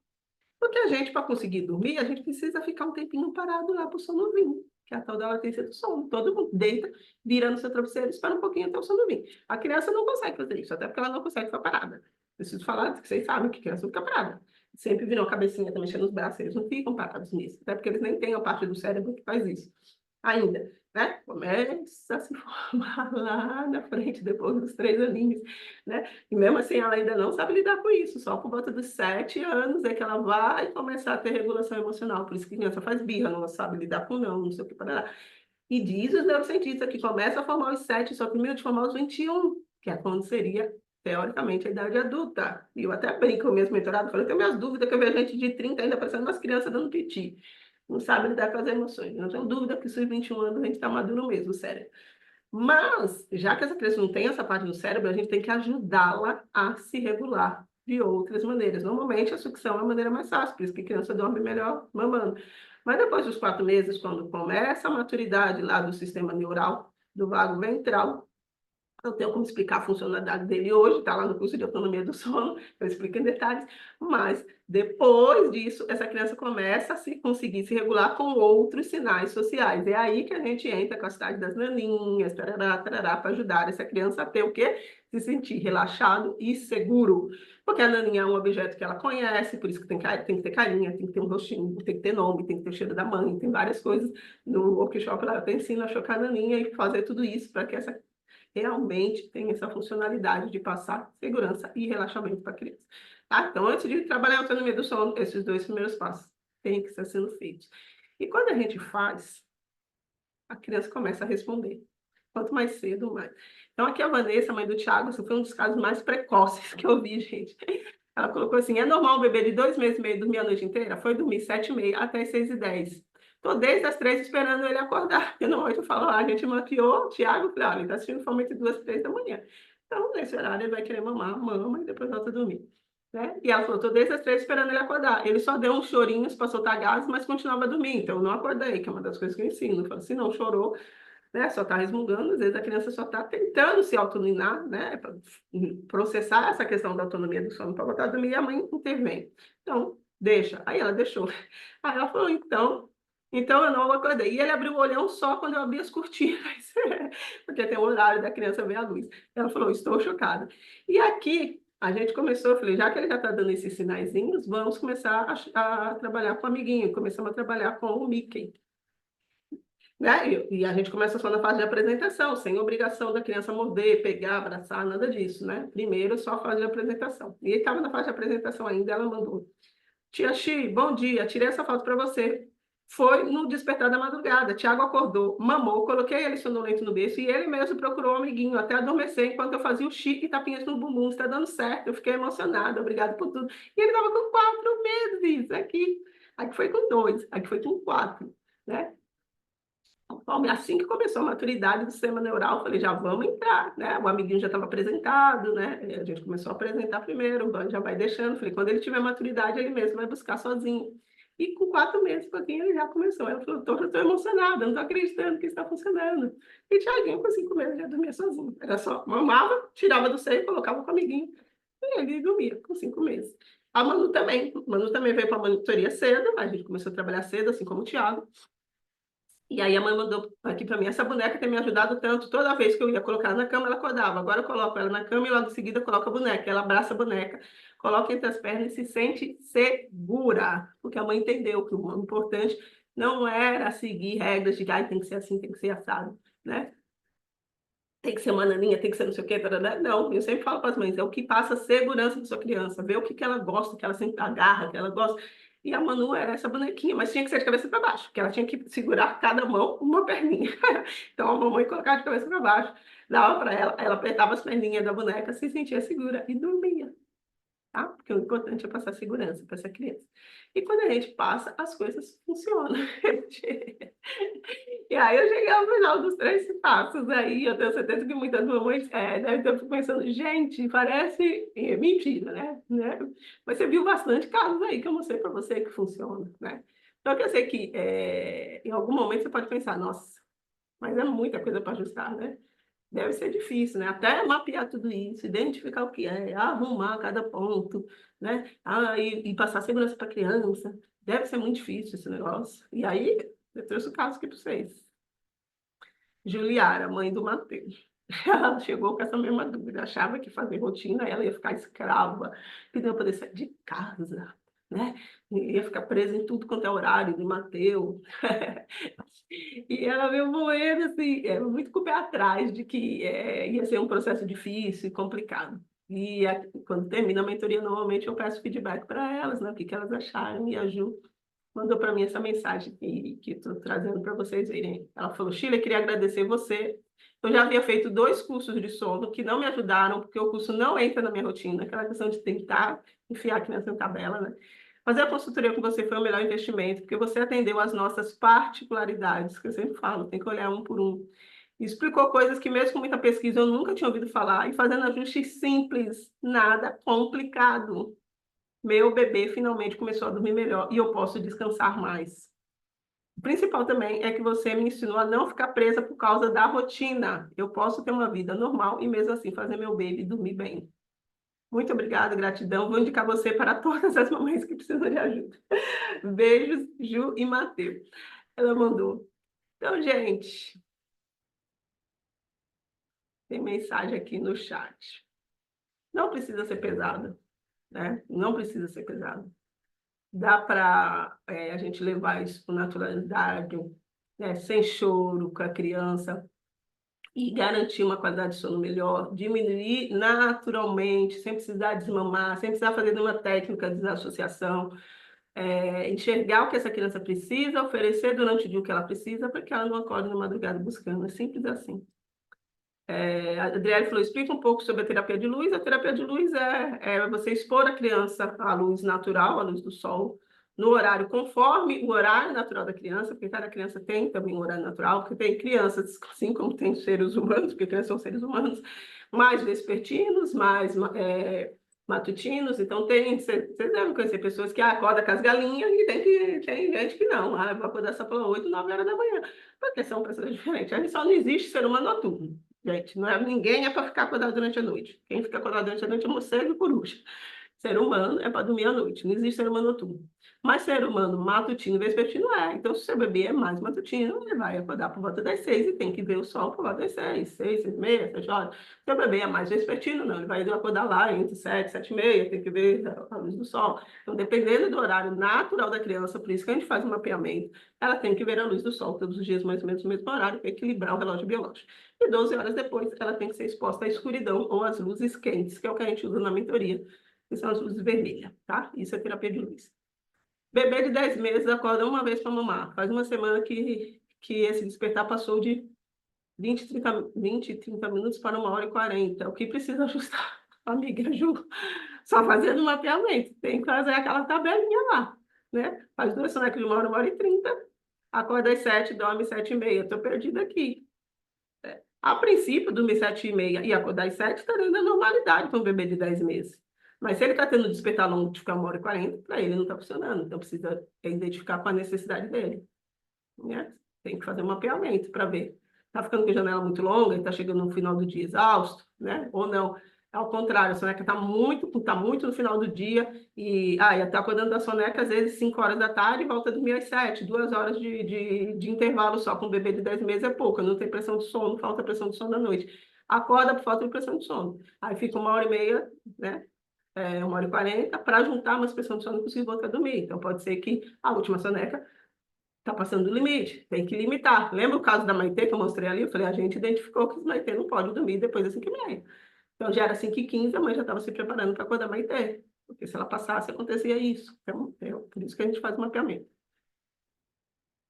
Porque a gente, para conseguir dormir, a gente precisa ficar um tempinho parado lá para o sono vir, que é a tal da latência do sono. Todo mundo deita, vira no seu travesseiro, espera um pouquinho até o sono vir. A criança não consegue fazer isso, até porque ela não consegue ficar parada. Preciso falar que vocês sabem que criança não fica parada. Sempre viram a cabecinha, tá mexendo os braços, eles não ficam parados nisso, até porque eles nem têm a parte do cérebro que faz isso ainda, né? Começa a se formar lá na frente, depois dos 3 aninhos, né? E mesmo assim, ela ainda não sabe lidar com isso. Só por volta dos 7 anos é que ela vai começar a ter regulação emocional. Por isso que a criança faz birra, não sabe lidar com não sei o que, para. E diz os neurocientistas que começa a formar os 7, só primeiro de formar os 21, que é quando seria, teoricamente, a idade adulta. E eu até brinco com minhas mentoradas, falei, tenho minhas dúvidas, que eu vejo gente de 30 ainda parecendo umas crianças dando piti. Não sabe lidar com as emoções. Não tenho dúvida que, se 21 anos, a gente está maduro mesmo, sério. Mas, já que essa criança não tem essa parte do cérebro, a gente tem que ajudá-la a se regular de outras maneiras. Normalmente, a sucção é a maneira mais fácil, por isso que a criança dorme melhor mamando. Mas depois dos 4 meses, quando começa a maturidade lá do sistema neural, do vago ventral, Não tenho como explicar a funcionalidade dele hoje, está lá no curso de autonomia do sono, eu explico em detalhes, mas depois disso, essa criança começa a conseguir se regular com outros sinais sociais. É aí que a gente entra com a cidade das naninhas, tarará, tarará, para ajudar essa criança a ter o quê? Se sentir relaxado e seguro. Porque a naninha é um objeto que ela conhece, por isso que tem que ter carinha, tem que ter um rostinho, tem que ter nome, tem que ter o cheiro da mãe, tem várias coisas. No workshop lá eu ensino a chocar a naninha e fazer tudo isso para que essa realmente tem essa funcionalidade de passar segurança e relaxamento para a criança. Tá? Então, antes de trabalhar a autonomia do sono, esses dois primeiros passos têm que estar sendo feitos. E quando a gente faz, a criança começa a responder. Quanto mais cedo, mais. Então, aqui a Vanessa, mãe do Thiago, esse foi um dos casos mais precoces que eu vi, gente. Ela colocou assim, é normal um bebê de 2 meses e meio dormir a noite inteira? Foi dormir 7h30 até 6h10. Tô desde as 3 esperando ele acordar. Porque na noite eu falo, a gente maquiou o Thiago, falei, ele tá assistindo fome entre 2 e 3 da manhã. Então, nesse horário, ele vai querer mamar, mama e depois volta a dormir. Né? E ela falou, tô desde as 3 esperando ele acordar. Ele só deu uns chorinhos para soltar gases, mas continuava dormindo. Então, eu não acordei, que é uma das coisas que eu ensino. Eu falo, se não chorou, né, só está resmungando, às vezes a criança só está tentando se autonominar, né, para processar essa questão da autonomia do sono para voltar a dormir, e a mãe intervém. Então, deixa. Aí ela deixou. Aí ela falou, então eu não acordei. E ele abriu o olhão só quando eu abri as cortinas, porque tem o horário da criança ver a luz. Ela falou, estou chocada. E aqui, a gente começou, eu falei, já que ele já está dando esses sinaizinhos, vamos começar a trabalhar com o amiguinho. Começamos a trabalhar com o Mickey. Né? E a gente começa só na fase de apresentação, sem obrigação da criança morder, pegar, abraçar, nada disso, né? Primeiro, só a fase de apresentação. E ele estava na fase de apresentação ainda, ela mandou, tia Xi, bom dia, tirei essa foto para você. Foi no despertar da madrugada, Tiago acordou, mamou, coloquei ele sonolento no berço e ele mesmo procurou um amiguinho até adormecer enquanto eu fazia o Xi e tapinhas no bumbum, está dando certo, eu fiquei emocionada, obrigada por tudo. E ele estava com 4 meses aqui foi com 2, aqui foi com 4, né? Assim que começou a maturidade do sistema neural, eu falei, já vamos entrar, né? O amiguinho já estava apresentado, né? A gente começou a apresentar primeiro, o banho já vai deixando. Falei, quando ele tiver maturidade, ele mesmo vai buscar sozinho. E com 4 meses, um pouquinho, ele já começou. Ela falou, estou emocionada, não estou acreditando que está funcionando. E Thiaguinho, com 5 meses, já dormia sozinho. Era só, mamava, tirava do seio, colocava com o amiguinho. E ele dormia com 5 meses. A Manu também. A Manu também veio para a monitoria cedo, a gente começou a trabalhar cedo, assim como o Thiago. E aí a mãe mandou aqui para mim, essa boneca tem me ajudado tanto, toda vez que eu ia colocar na cama, ela acordava. Agora eu coloco ela na cama e logo em seguida eu coloco a boneca. Ela abraça a boneca, coloca entre as pernas e se sente segura. Porque a mãe entendeu que o importante não era seguir regras de que tem que ser assim, tem que ser assado, né? Tem que ser uma naninha, tem que ser não sei o quê, tarará. Não, eu sempre falo para as mães, é o que passa a segurança da sua criança, ver o que ela gosta, que ela sempre agarra, que ela gosta. E a Manu era essa bonequinha, mas tinha que ser de cabeça para baixo, porque ela tinha que segurar cada mão uma perninha. Então a mamãe colocava de cabeça para baixo, dava para ela apertava as perninhas da boneca, se sentia segura e dormia. Tá? Porque o importante é passar segurança para essa criança. E quando a gente passa, as coisas funcionam. E aí eu cheguei ao final dos 3 passos aí, eu tenho certeza que muitas mamães devem estar pensando, gente, parece mentira, né? Mas você viu bastante casos aí que eu mostrei para você que funciona, né? Então eu sei que em algum momento você pode pensar, nossa, mas é muita coisa para ajustar, né? Deve ser difícil, né? Até mapear tudo isso, identificar o que é, arrumar cada ponto, né? E passar segurança para a criança. Deve ser muito difícil esse negócio. E aí, eu trouxe o caso aqui para vocês. Juliara, mãe do Matheus. Ela chegou com essa mesma dúvida, achava que fazer rotina ela ia ficar escrava, que não ia poder sair de casa, né? Ia ficar presa em tudo quanto é horário do Matheus. E ela veio moendo, assim, muito com o pé atrás de que ia ser um processo difícil e complicado. E quando termina a mentoria, normalmente eu peço feedback para elas, né? O que que elas acharam, e a Ju mandou para mim essa mensagem que estou trazendo para vocês verem. Ela falou, Sheila, queria agradecer você. Eu já havia feito 2 cursos de sono que não me ajudaram, porque o curso não entra na minha rotina, aquela questão de tentar enfiar a criança em tabela, né? Fazer a consultoria com você foi o melhor investimento, porque você atendeu às nossas particularidades, que eu sempre falo, tem que olhar um por um. Explicou coisas que, mesmo com muita pesquisa, eu nunca tinha ouvido falar, e fazendo ajustes simples, nada complicado. Meu bebê finalmente começou a dormir melhor e eu posso descansar mais. O principal também é que você me ensinou a não ficar presa por causa da rotina. Eu posso ter uma vida normal e mesmo assim fazer meu baby dormir bem. Muito obrigada, gratidão. Vou indicar você para todas as mamães que precisam de ajuda. Beijos, Ju e Matheus. Ela mandou. Então, gente, tem mensagem aqui no chat. Não precisa ser pesado, né? Não precisa ser pesado. Dá para a gente levar isso com naturalidade, né? Sem choro com a criança e garantir uma qualidade de sono melhor, diminuir naturalmente, sem precisar desmamar, sem precisar fazer nenhuma técnica de desassociação, enxergar o que essa criança precisa, oferecer durante o dia o que ela precisa, para que ela não acorde na madrugada buscando. É simples assim. A Adriele falou, explica um pouco sobre a terapia de luz. A terapia de luz é você expor a criança à luz natural, à luz do sol, no horário conforme o horário natural da criança, porque cada criança tem também um horário natural, porque tem crianças, assim como tem seres humanos, porque crianças são seres humanos, mais vespertinos, mais matutinos. Então, vocês devem conhecer pessoas que acordam com as galinhas e tem gente que não. Vai acordar só pelas 8, 9 horas da manhã, porque são pessoas diferentes. Aí só não existe ser humano noturno. Gente, não é, ninguém é para ficar acordado durante a noite. Quem fica acordado durante a noite é morcego e coruja. Ser humano é para dormir à noite, não existe ser humano noturno. Mas ser humano matutino e vespertino é. Então, se o seu bebê é mais matutino, ele vai acordar por volta das 6 e tem que ver o sol por volta das 6, 6, 6 e meia, 7 horas. Se o seu bebê é mais vespertino, não, ele vai acordar lá entre 7, 7 e meia, tem que ver a luz do sol. Então, dependendo do horário natural da criança, por isso que a gente faz um mapeamento, ela tem que ver a luz do sol todos os dias, mais ou menos no mesmo horário, para equilibrar o relógio biológico. E 12 horas depois, ela tem que ser exposta à escuridão ou às luzes quentes, que é o que a gente usa na mentoria, que são as luzes vermelhas, tá? Isso é terapia de luz. Bebê de 10 meses acorda uma vez para mamar. Faz uma semana que esse despertar passou de 20, 30 minutos para 1 hora e 40. O que precisa ajustar? Amiga Ju, só fazendo um mapeamento. Tem que fazer aquela tabelinha lá, né? Faz 2 sonecas de 1 hora, 1 hora e 30. Acorda às 7, dorme 7 e meia. Estou perdida aqui. A princípio, dormir 7 e meia e acordar às 7 está dentro da normalidade para um bebê de 10 meses. Mas se ele está tendo despertar longo de ficar 1 hora e 40, para ele não está funcionando. Então, precisa identificar com a necessidade dele, né? Tem que fazer um mapeamento para ver. Está ficando com a janela muito longa, está chegando no final do dia exausto, né? Ou não. Ao contrário, a soneca está muito no final do dia e está acordando da soneca às vezes 5 horas da tarde e volta a dormir às 7. 2 horas de intervalo só com um bebê de 10 meses é pouco, não tem pressão de sono, falta pressão de sono à noite. Acorda por falta de pressão de sono. Aí fica 1 hora e meia, né? 1 hora e 40, para juntar umas pressão de sono e conseguir voltar a dormir. Então, pode ser que a última soneca está passando do limite, tem que limitar. Lembra o caso da Maitê que eu mostrei ali? Eu falei, a gente identificou que a Maitê não pode dormir depois das 5h30. Então, já era 5h15, a mãe já estava se preparando para acordar a Maitê, porque se ela passasse, acontecia isso. Então, por isso que a gente faz o mapeamento.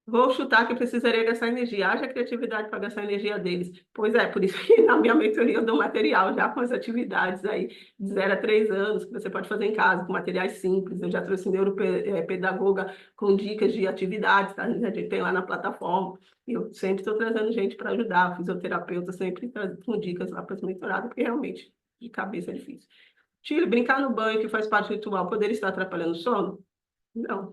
Vou chutar que precisaria gastar energia. Haja criatividade para gastar a energia deles. Pois é, por isso que na minha mentoria eu dou material já com as atividades aí de 0 a 3 anos, que você pode fazer em casa, com materiais simples. Eu já trouxe neuropedagoga com dicas de atividades, tá? A gente tem lá na plataforma. E eu sempre estou trazendo gente para ajudar, fisioterapeuta sempre com dicas lá para as mentoradas, porque realmente de cabeça é difícil. Tire, brincar no banho, que faz parte do ritual, poderia estar atrapalhando o sono? Não,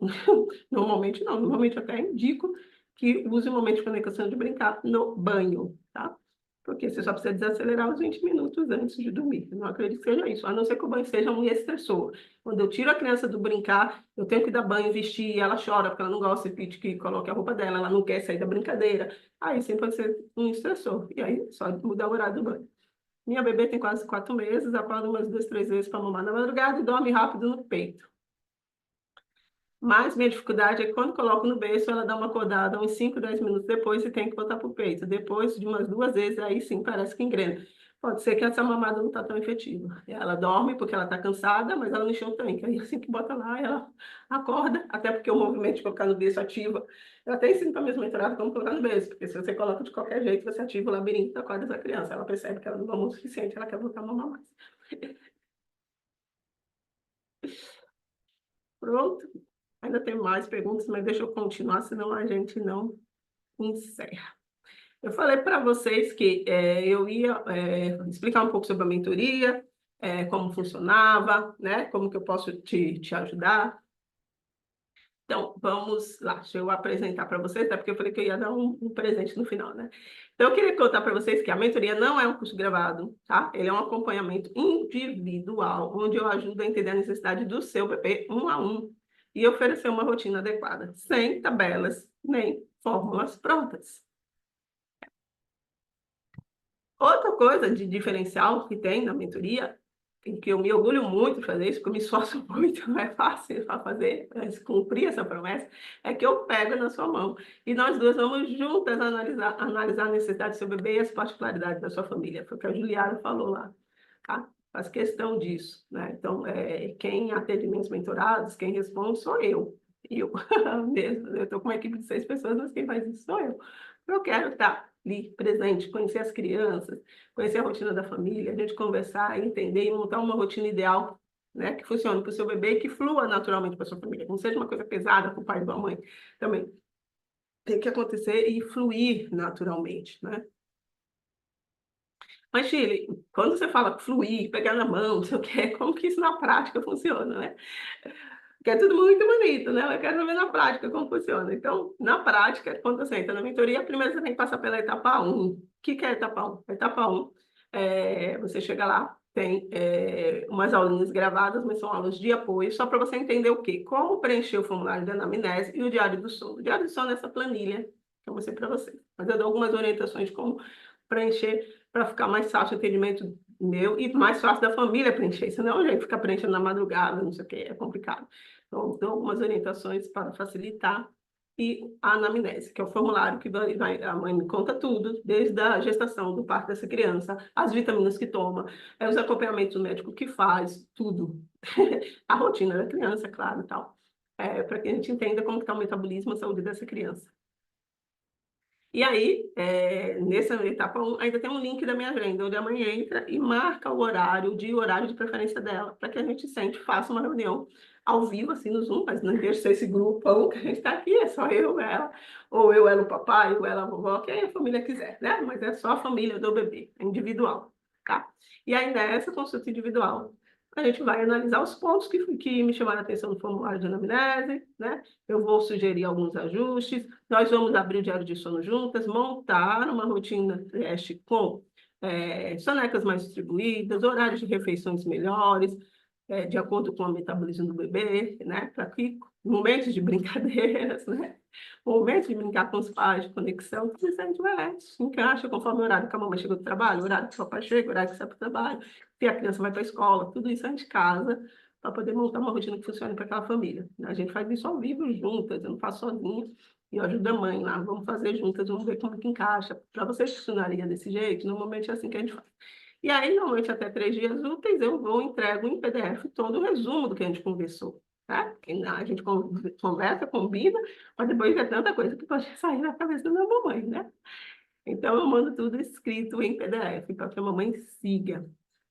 normalmente não. Normalmente eu até indico que use o momento de conexão de brincar no banho, tá? Porque você só precisa desacelerar os 20 minutos antes de dormir. Eu não acredito que seja isso, a não ser que o banho seja um estressor. Quando eu tiro a criança do brincar, eu tenho que dar banho, vestir, e ela chora porque ela não gosta que coloque a roupa dela, ela não quer sair da brincadeira. Aí sim pode ser um estressor. E aí só mudar o horário do banho. Minha bebê tem quase 4 meses, acorda umas 2, 3 vezes para mamar na madrugada e dorme rápido no peito. Mas minha dificuldade é que quando coloco no berço, ela dá uma acordada uns 5, 10 minutos depois e tem que botar para o peito. Depois de umas 2 vezes, aí sim parece que engrena. Pode ser que essa mamada não está tão efetiva. Ela dorme porque ela está cansada, mas ela não encheu o tanque. Aí assim que bota lá, ela acorda, até porque o movimento de colocar no berço ativa. Eu até ensino para a minha mentorada como colocar no berço, porque se você coloca de qualquer jeito, você ativa o labirinto da corda da criança. Ela percebe que ela não mamou o suficiente, ela quer voltar a mamar mais. Pronto. Ainda tem mais perguntas, mas deixa eu continuar, senão a gente não encerra. Eu falei para vocês que eu ia explicar um pouco sobre a mentoria, como funcionava, né? Como que eu posso te ajudar. Então, vamos lá, deixa eu apresentar para vocês, até porque eu falei que eu ia dar um presente no final, né? Então, eu queria contar para vocês que a mentoria não é um curso gravado, tá? Ele é um acompanhamento individual, onde eu ajudo a entender a necessidade do seu bebê um a um e oferecer uma rotina adequada, sem tabelas nem fórmulas prontas. Outra coisa de diferencial que tem na mentoria, em que eu me orgulho muito de fazer isso, porque eu me esforço muito, não é fácil para fazer, mas cumprir essa promessa, é que eu pego na sua mão. E nós duas vamos juntas analisar a necessidade do seu bebê e as particularidades da sua família. Foi o que a Juliana falou lá, tá? Faz questão disso, né? Então, quem atende minhas mentorados, quem responde sou eu. Eu mesmo, eu estou com uma equipe de 6 pessoas, mas quem faz isso sou eu. Eu quero estar ali, presente, conhecer as crianças, conhecer a rotina da família, a gente conversar, entender e montar uma rotina ideal, né, que funcione para o seu bebê e que flua naturalmente para a sua família. Não seja uma coisa pesada para o pai e para a mãe. Também tem que acontecer e fluir naturalmente, né? Mas, Chile, quando você fala fluir, pegar na mão, não sei o quê, como que isso na prática funciona, né? Que é tudo muito bonito, né? Eu quero ver na prática como funciona. Então, na prática, quando você entra na mentoria, primeiro você tem que passar pela etapa 1. O que é a etapa 1? A etapa 1, você chega lá, tem umas aulinhas gravadas, mas são aulas de apoio, só para você entender o quê? Como preencher o formulário da anamnese e o diário do sono. O diário do sono é essa planilha que eu mostrei para vocês. Mas eu dou algumas orientações de como preencher para ficar mais fácil o entendimento meu e mais fácil da família preencher. Senão, a gente fica preenchendo na madrugada, não sei o quê, é complicado. Então, dou algumas orientações para facilitar. E a anamnese, que é o formulário que a mãe me conta tudo, desde a gestação, do parto dessa criança, as vitaminas que toma, os acompanhamentos do médico que faz, tudo. A rotina da criança, claro, e tal. Para que a gente entenda como está o metabolismo, a saúde dessa criança. E aí, nessa etapa 1, ainda tem um link da minha agenda, onde a mãe entra e marca o horário, o dia e o horário de preferência dela, para que a gente sente, faça uma reunião ao vivo, assim, no Zoom, mas não deixa de ser esse grupão que a gente está aqui, é só eu, ela, ou eu, ela, o papai, ou ela, a vovó, quem a família quiser, né? Mas é só a família do bebê, é individual, tá? E aí, nessa consulta individual, a gente vai analisar os pontos que me chamaram a atenção no formulário de anamnese, né? Eu vou sugerir alguns ajustes, nós vamos abrir o diário de sono juntas, montar uma rotina teste com sonecas mais distribuídas, horários de refeições melhores, de acordo com o metabolismo do bebê, né? Para que momentos de brincadeiras, né? Momentos de brincar com os pais, de conexão, tudo isso a gente vai encaixa conforme o horário que a mamãe chega do trabalho, o horário que o papai chega, o horário que sai para o trabalho, se a criança vai para a escola, tudo isso a gente casa para poder montar uma rotina que funcione para aquela família. A gente faz isso ao vivo juntas, eu não faço sozinha, e eu ajudo a mãe lá, vamos fazer juntas, vamos ver como que encaixa. Para vocês funcionaria desse jeito, normalmente é assim que a gente faz. E aí, normalmente, até 3 dias úteis, eu vou entrego em PDF todo o resumo do que a gente conversou. Tá? A gente conversa, combina, mas depois é tanta coisa que pode sair da cabeça da minha mamãe, né? Então, eu mando tudo escrito em PDF para que a mamãe siga,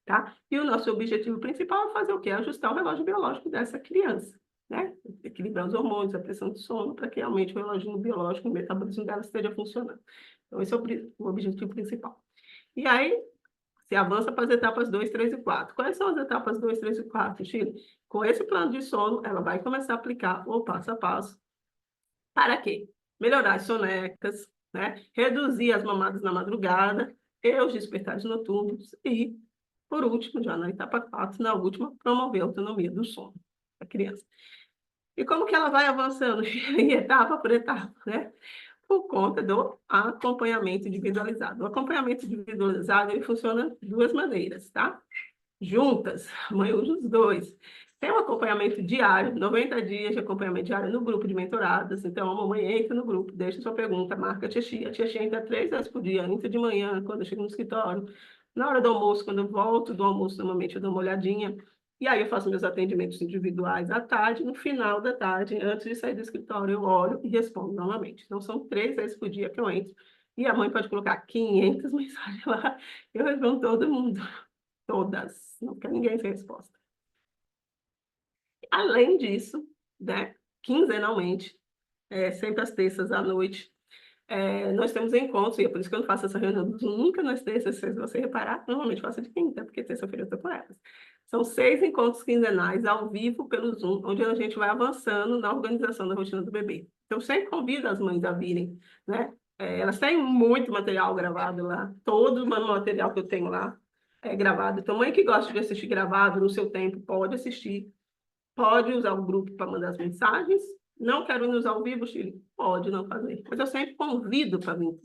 tá? E o nosso objetivo principal é fazer o quê? Ajustar o relógio biológico dessa criança, né? Equilibrar os hormônios, a pressão do sono, para que realmente o relógio biológico, o metabolismo dela esteja funcionando. Então, esse é o objetivo principal. E aí, se avança para as etapas 2, 3 e 4. Quais são as etapas 2, 3 e 4, Chile? Com esse plano de sono, ela vai começar a aplicar o passo a passo. Para quê? Melhorar as sonecas, né? Reduzir as mamadas na madrugada e os despertares noturnos. E, por último, já na etapa 4, na última, promover a autonomia do sono da criança. E como que ela vai avançando em etapa por etapa, né? Por conta do acompanhamento individualizado. O acompanhamento individualizado, ele funciona de 2 maneiras, tá? Juntas, a mãe usa os dois. Tem um acompanhamento diário, 90 dias de acompanhamento diário no grupo de mentoradas. Então, a mamãe entra no grupo, deixa sua pergunta, marca a tia Xia. A tia Xia entra 3 vezes por dia, entra de manhã, quando eu chego no escritório. Na hora do almoço, quando eu volto do almoço, normalmente eu dou uma olhadinha. E aí eu faço meus atendimentos individuais à tarde, no final da tarde, antes de sair do escritório, eu olho e respondo novamente. Então, são 3 vezes por dia que eu entro. E a mãe pode colocar 500 mensagens lá, eu respondo todo mundo. Todas, não quer ninguém sem resposta. Além disso, né, quinzenalmente, sempre às terças à noite, nós temos encontros, e é por isso que eu não faço essa reunião nunca nas terças, se você reparar, normalmente faço de quinta, porque terça-feira eu estou com elas. São 6 encontros quinzenais ao vivo pelo Zoom, onde a gente vai avançando na organização da rotina do bebê. Então, sempre convido as mães a virem, né? Elas têm muito material gravado lá, todo o material que eu tenho lá é gravado. Então, mãe que gosta de assistir gravado no seu tempo, pode assistir, pode usar o grupo para mandar as mensagens. Não quero ir nos ao vivo, Chile? Pode não fazer. Mas eu sempre convido para vir,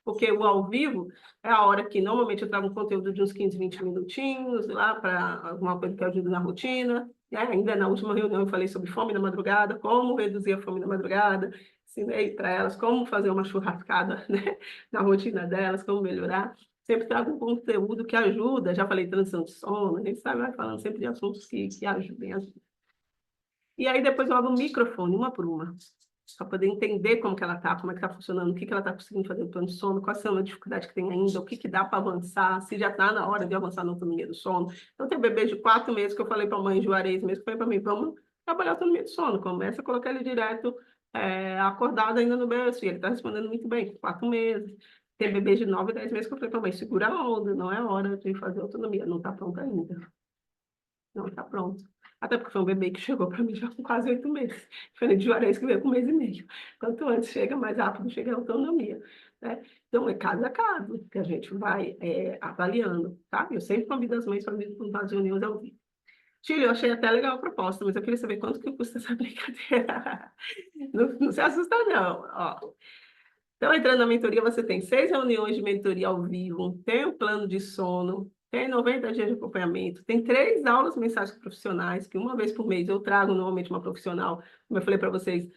porque o ao vivo é a hora que normalmente eu trago um conteúdo de uns 15, 20 minutinhos lá para alguma coisa que ajude na rotina. Ainda na última reunião eu falei sobre fome na madrugada, como reduzir a fome na madrugada, ensinei para elas como fazer uma churrascada, né, na rotina delas, como melhorar. Sempre trago um conteúdo que ajuda, já falei transição de sono, a gente vai falando sempre de assuntos que ajudem. E aí depois eu abro o microfone, uma por uma, para poder entender como que ela está, como é que está funcionando, o que que ela está conseguindo fazer no plano de sono, quais são as dificuldades que tem ainda, o que que dá para avançar, se já está na hora de avançar na autonomia do sono. Então, tem bebê de 4 meses que eu falei para a mãe Juarez mesmo, que falei para mim, vamos trabalhar a autonomia do sono, começa a colocar ele direto acordado ainda no berço, e ele está respondendo muito bem, com 4 meses. Tem bebê de 9, 10 meses que eu falei para a mãe, segura a onda, não é hora de fazer autonomia, não está pronta ainda. Não está pronto. Até porque foi um bebê que chegou para mim já com quase 8 meses. Diferente de Juarez, que veio com 1 mês e meio. Quanto antes chega, mais rápido chega a autonomia. Né? Então, é caso a caso que a gente vai avaliando. Tá? Eu sempre convido as mães para vir para as reuniões ao vivo. Tílio, eu achei até legal a proposta, mas eu queria saber quanto que custa essa brincadeira. Não se assusta, não. Ó. Então, entrando na mentoria, você tem 6 reuniões de mentoria ao vivo, tem o plano de sono, tem 90 dias de acompanhamento, tem 3 aulas mensais profissionais, que uma vez por mês eu trago normalmente uma profissional, como eu falei para vocês,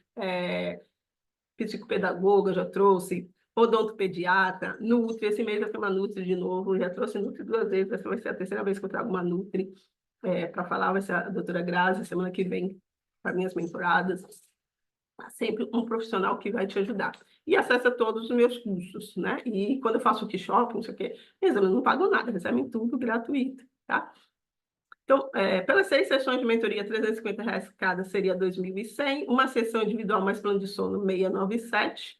psicopedagoga, já trouxe, odontopediatra, Nutri, esse mês vai ter uma Nutri de novo, já trouxe Nutri 2 vezes, essa vai ser a terceira vez que eu trago uma Nutri para falar, vai ser a doutora Grazi, semana que vem, para minhas mentoradas. Sempre um profissional que vai te ajudar. E acessa todos os meus cursos, né? E quando eu faço workshop, não sei o quê, eles não pagam nada, recebem tudo gratuito, tá? Então, pelas 6 sessões de mentoria, R$ 350 cada seria 2.100, uma sessão individual mais plano de sono, 697,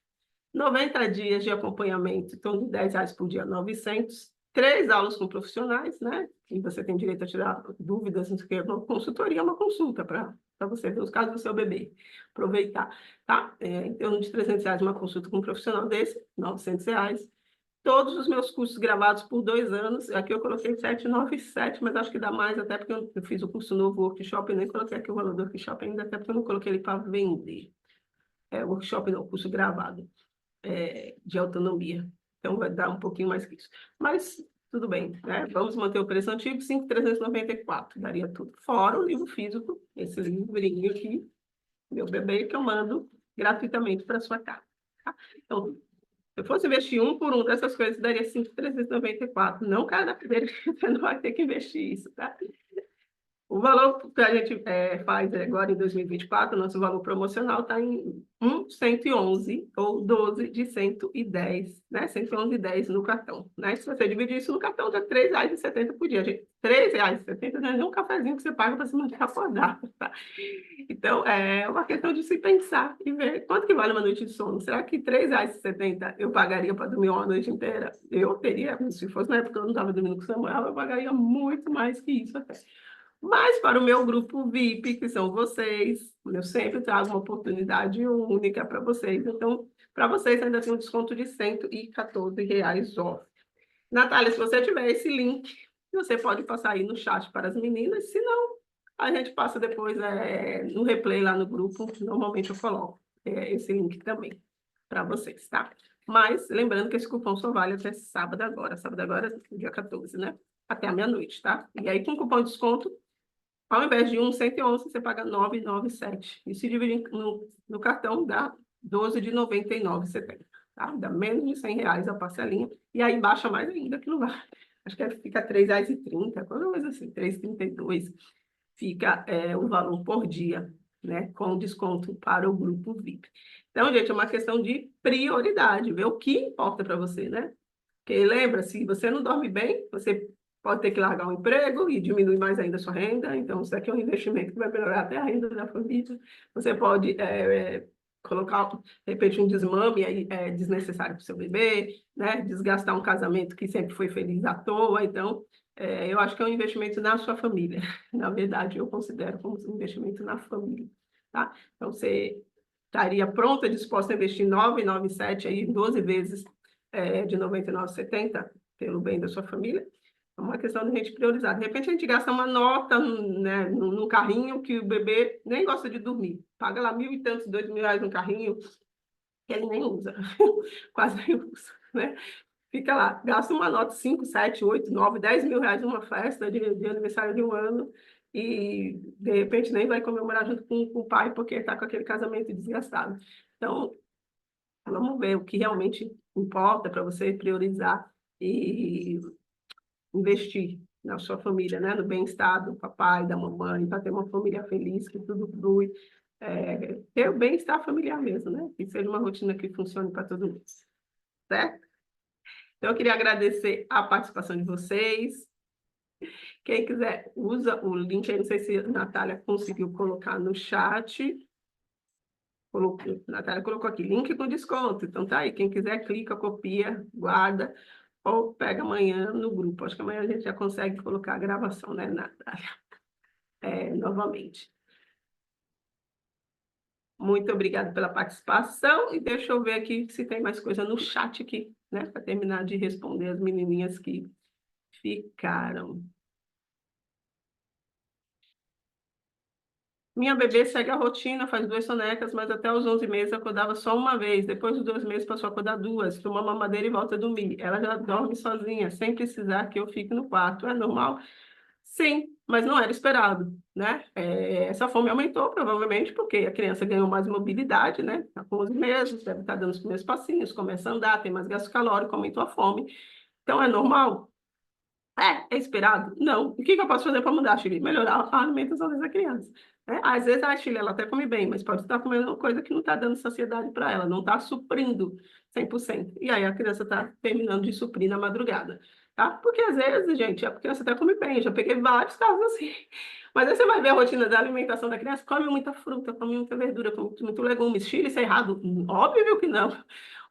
90 dias de acompanhamento, então de R$ 10 por dia, 900, 3 aulas com profissionais, né? E você tem direito a tirar dúvidas, não sei o quê, uma consultoria, uma consulta para você ver os casos do seu bebê. Aproveitar, tá? Em torno de R$ 300 uma consulta com um profissional desse, R$ 900. Todos os meus cursos gravados por 2 anos, aqui eu coloquei 797, mas acho que dá mais, até porque eu fiz o curso novo, workshop, e nem coloquei aqui o valor do workshop ainda, até porque eu não coloquei ele para vender. Workshop não, curso gravado de autonomia. Então, vai dar um pouquinho mais que isso. Mas, tudo bem, né? Vamos manter o preço antigo, 5.394, daria tudo. Fora o livro físico, esse livrinho aqui, meu bebê, que eu mando gratuitamente para sua casa. Tá? Então, se eu fosse investir um por um dessas coisas, daria 5.394. Não cada vez, você não vai ter que investir isso, tá? O valor que a gente faz agora em 2024, nosso valor promocional está em 111 ou 12 de 110, né? 111,10 no cartão, né? Se você dividir isso no cartão, dá R$ 3,70 por dia. Gente, R$ 3,70 não é nem um cafezinho que você paga para se manter acordado, tá? Então, é uma questão de se pensar e ver quanto que vale uma noite de sono. Será que R$ 3,70 eu pagaria para dormir uma noite inteira? Eu teria, se fosse na época que eu não estava dormindo com o Samuel, eu pagaria muito mais que isso até. Mas para o meu grupo VIP, que são vocês, eu sempre trago uma oportunidade única para vocês. Então, para vocês ainda tem um desconto de R$ 114 off. Natália, se você tiver esse link, você pode passar aí no chat para as meninas. Se não, a gente passa depois no replay lá no grupo. Normalmente eu coloco esse link também para vocês, tá? Mas lembrando que esse cupom só vale até sábado agora. Sábado agora, dia 14, né? Até a meia-noite, tá? E aí, com cupom de desconto, ao invés de 111, você paga 997. E se dividir no cartão, dá 12 de 99,70. Tá? Dá menos de R$ 100 a parcelinha. E aí baixa mais ainda que não vai. Acho que fica R$ 3,30, qualquer coisa assim, 3,32. Fica o valor por dia, né? Com desconto para o grupo VIP. Então, gente, é uma questão de prioridade, ver o que importa para você, né? Porque lembra, se você não dorme bem, você pode ter que largar um emprego e diminuir mais ainda a sua renda. Então, isso aqui é um investimento que vai melhorar até a renda da família. Você pode colocar, de repente, um desmame aí, desnecessário para o seu bebê, né? Desgastar um casamento que sempre foi feliz à toa. Então, eu acho que é um investimento na sua família. Na verdade, eu considero como um investimento na família, tá? Então, você estaria pronta, disposta a investir 997 aí, 12 vezes de 99,70 pelo bem da sua família? É uma questão de a gente priorizar. De repente, a gente gasta uma nota, né, num carrinho que o bebê nem gosta de dormir. Paga lá 1.000 e tantos, R$ 2.000 no carrinho, que ele nem usa. Quase nem usa, né? Fica lá, gasta uma nota, 5, 7, 8, 9, R$ 10.000 numa festa de aniversário de um ano e, de repente, nem vai comemorar junto com o pai porque está com aquele casamento desgastado. Então, vamos ver o que realmente importa para você priorizar e investir na sua família, né? No bem-estar do papai, da mamãe, para ter uma família feliz, que tudo flui. Ter o bem-estar familiar mesmo, né? Que seja uma rotina que funcione para todo mundo, certo? Então, eu queria agradecer a participação de vocês. Quem quiser, usa o link aí, não sei se a Natália conseguiu colocar no chat. A Natália colocou aqui, link com desconto. Então, tá aí, quem quiser, clica, copia, guarda, ou pega amanhã no grupo. Acho que amanhã a gente já consegue colocar a gravação, né, Natália? Novamente. Muito obrigada pela participação e deixa eu ver aqui se tem mais coisa no chat aqui, né, para terminar de responder as menininhas que ficaram. Minha bebê segue a rotina, faz 2 sonecas, mas até os 11 meses acordava só uma vez. Depois dos 2 meses passou a acordar 2, toma mamadeira e volta a dormir. Ela já dorme sozinha, sem precisar que eu fique no quarto. É normal? Sim, mas não era esperado, né? Essa fome aumentou, provavelmente, porque a criança ganhou mais mobilidade, né? Tá com 11 meses, deve estar dando os primeiros passinhos, começa a andar, tem mais gasto calórico, aumentou a fome. Então, é normal? É esperado? Não. O que que eu posso fazer para mudar, Chile? Melhorar a alimentação dessa criança. Às vezes a Chile ela até come bem, mas pode estar comendo uma coisa que não está dando saciedade para ela, não está suprindo 100%. E aí a criança está terminando de suprir na madrugada, tá? Porque às vezes, gente, a criança até come bem. Eu já peguei vários casos assim. Mas aí você vai ver a rotina da alimentação da criança, come muita fruta, come muita verdura, come muito legumes. Chile, isso é errado? Óbvio que não.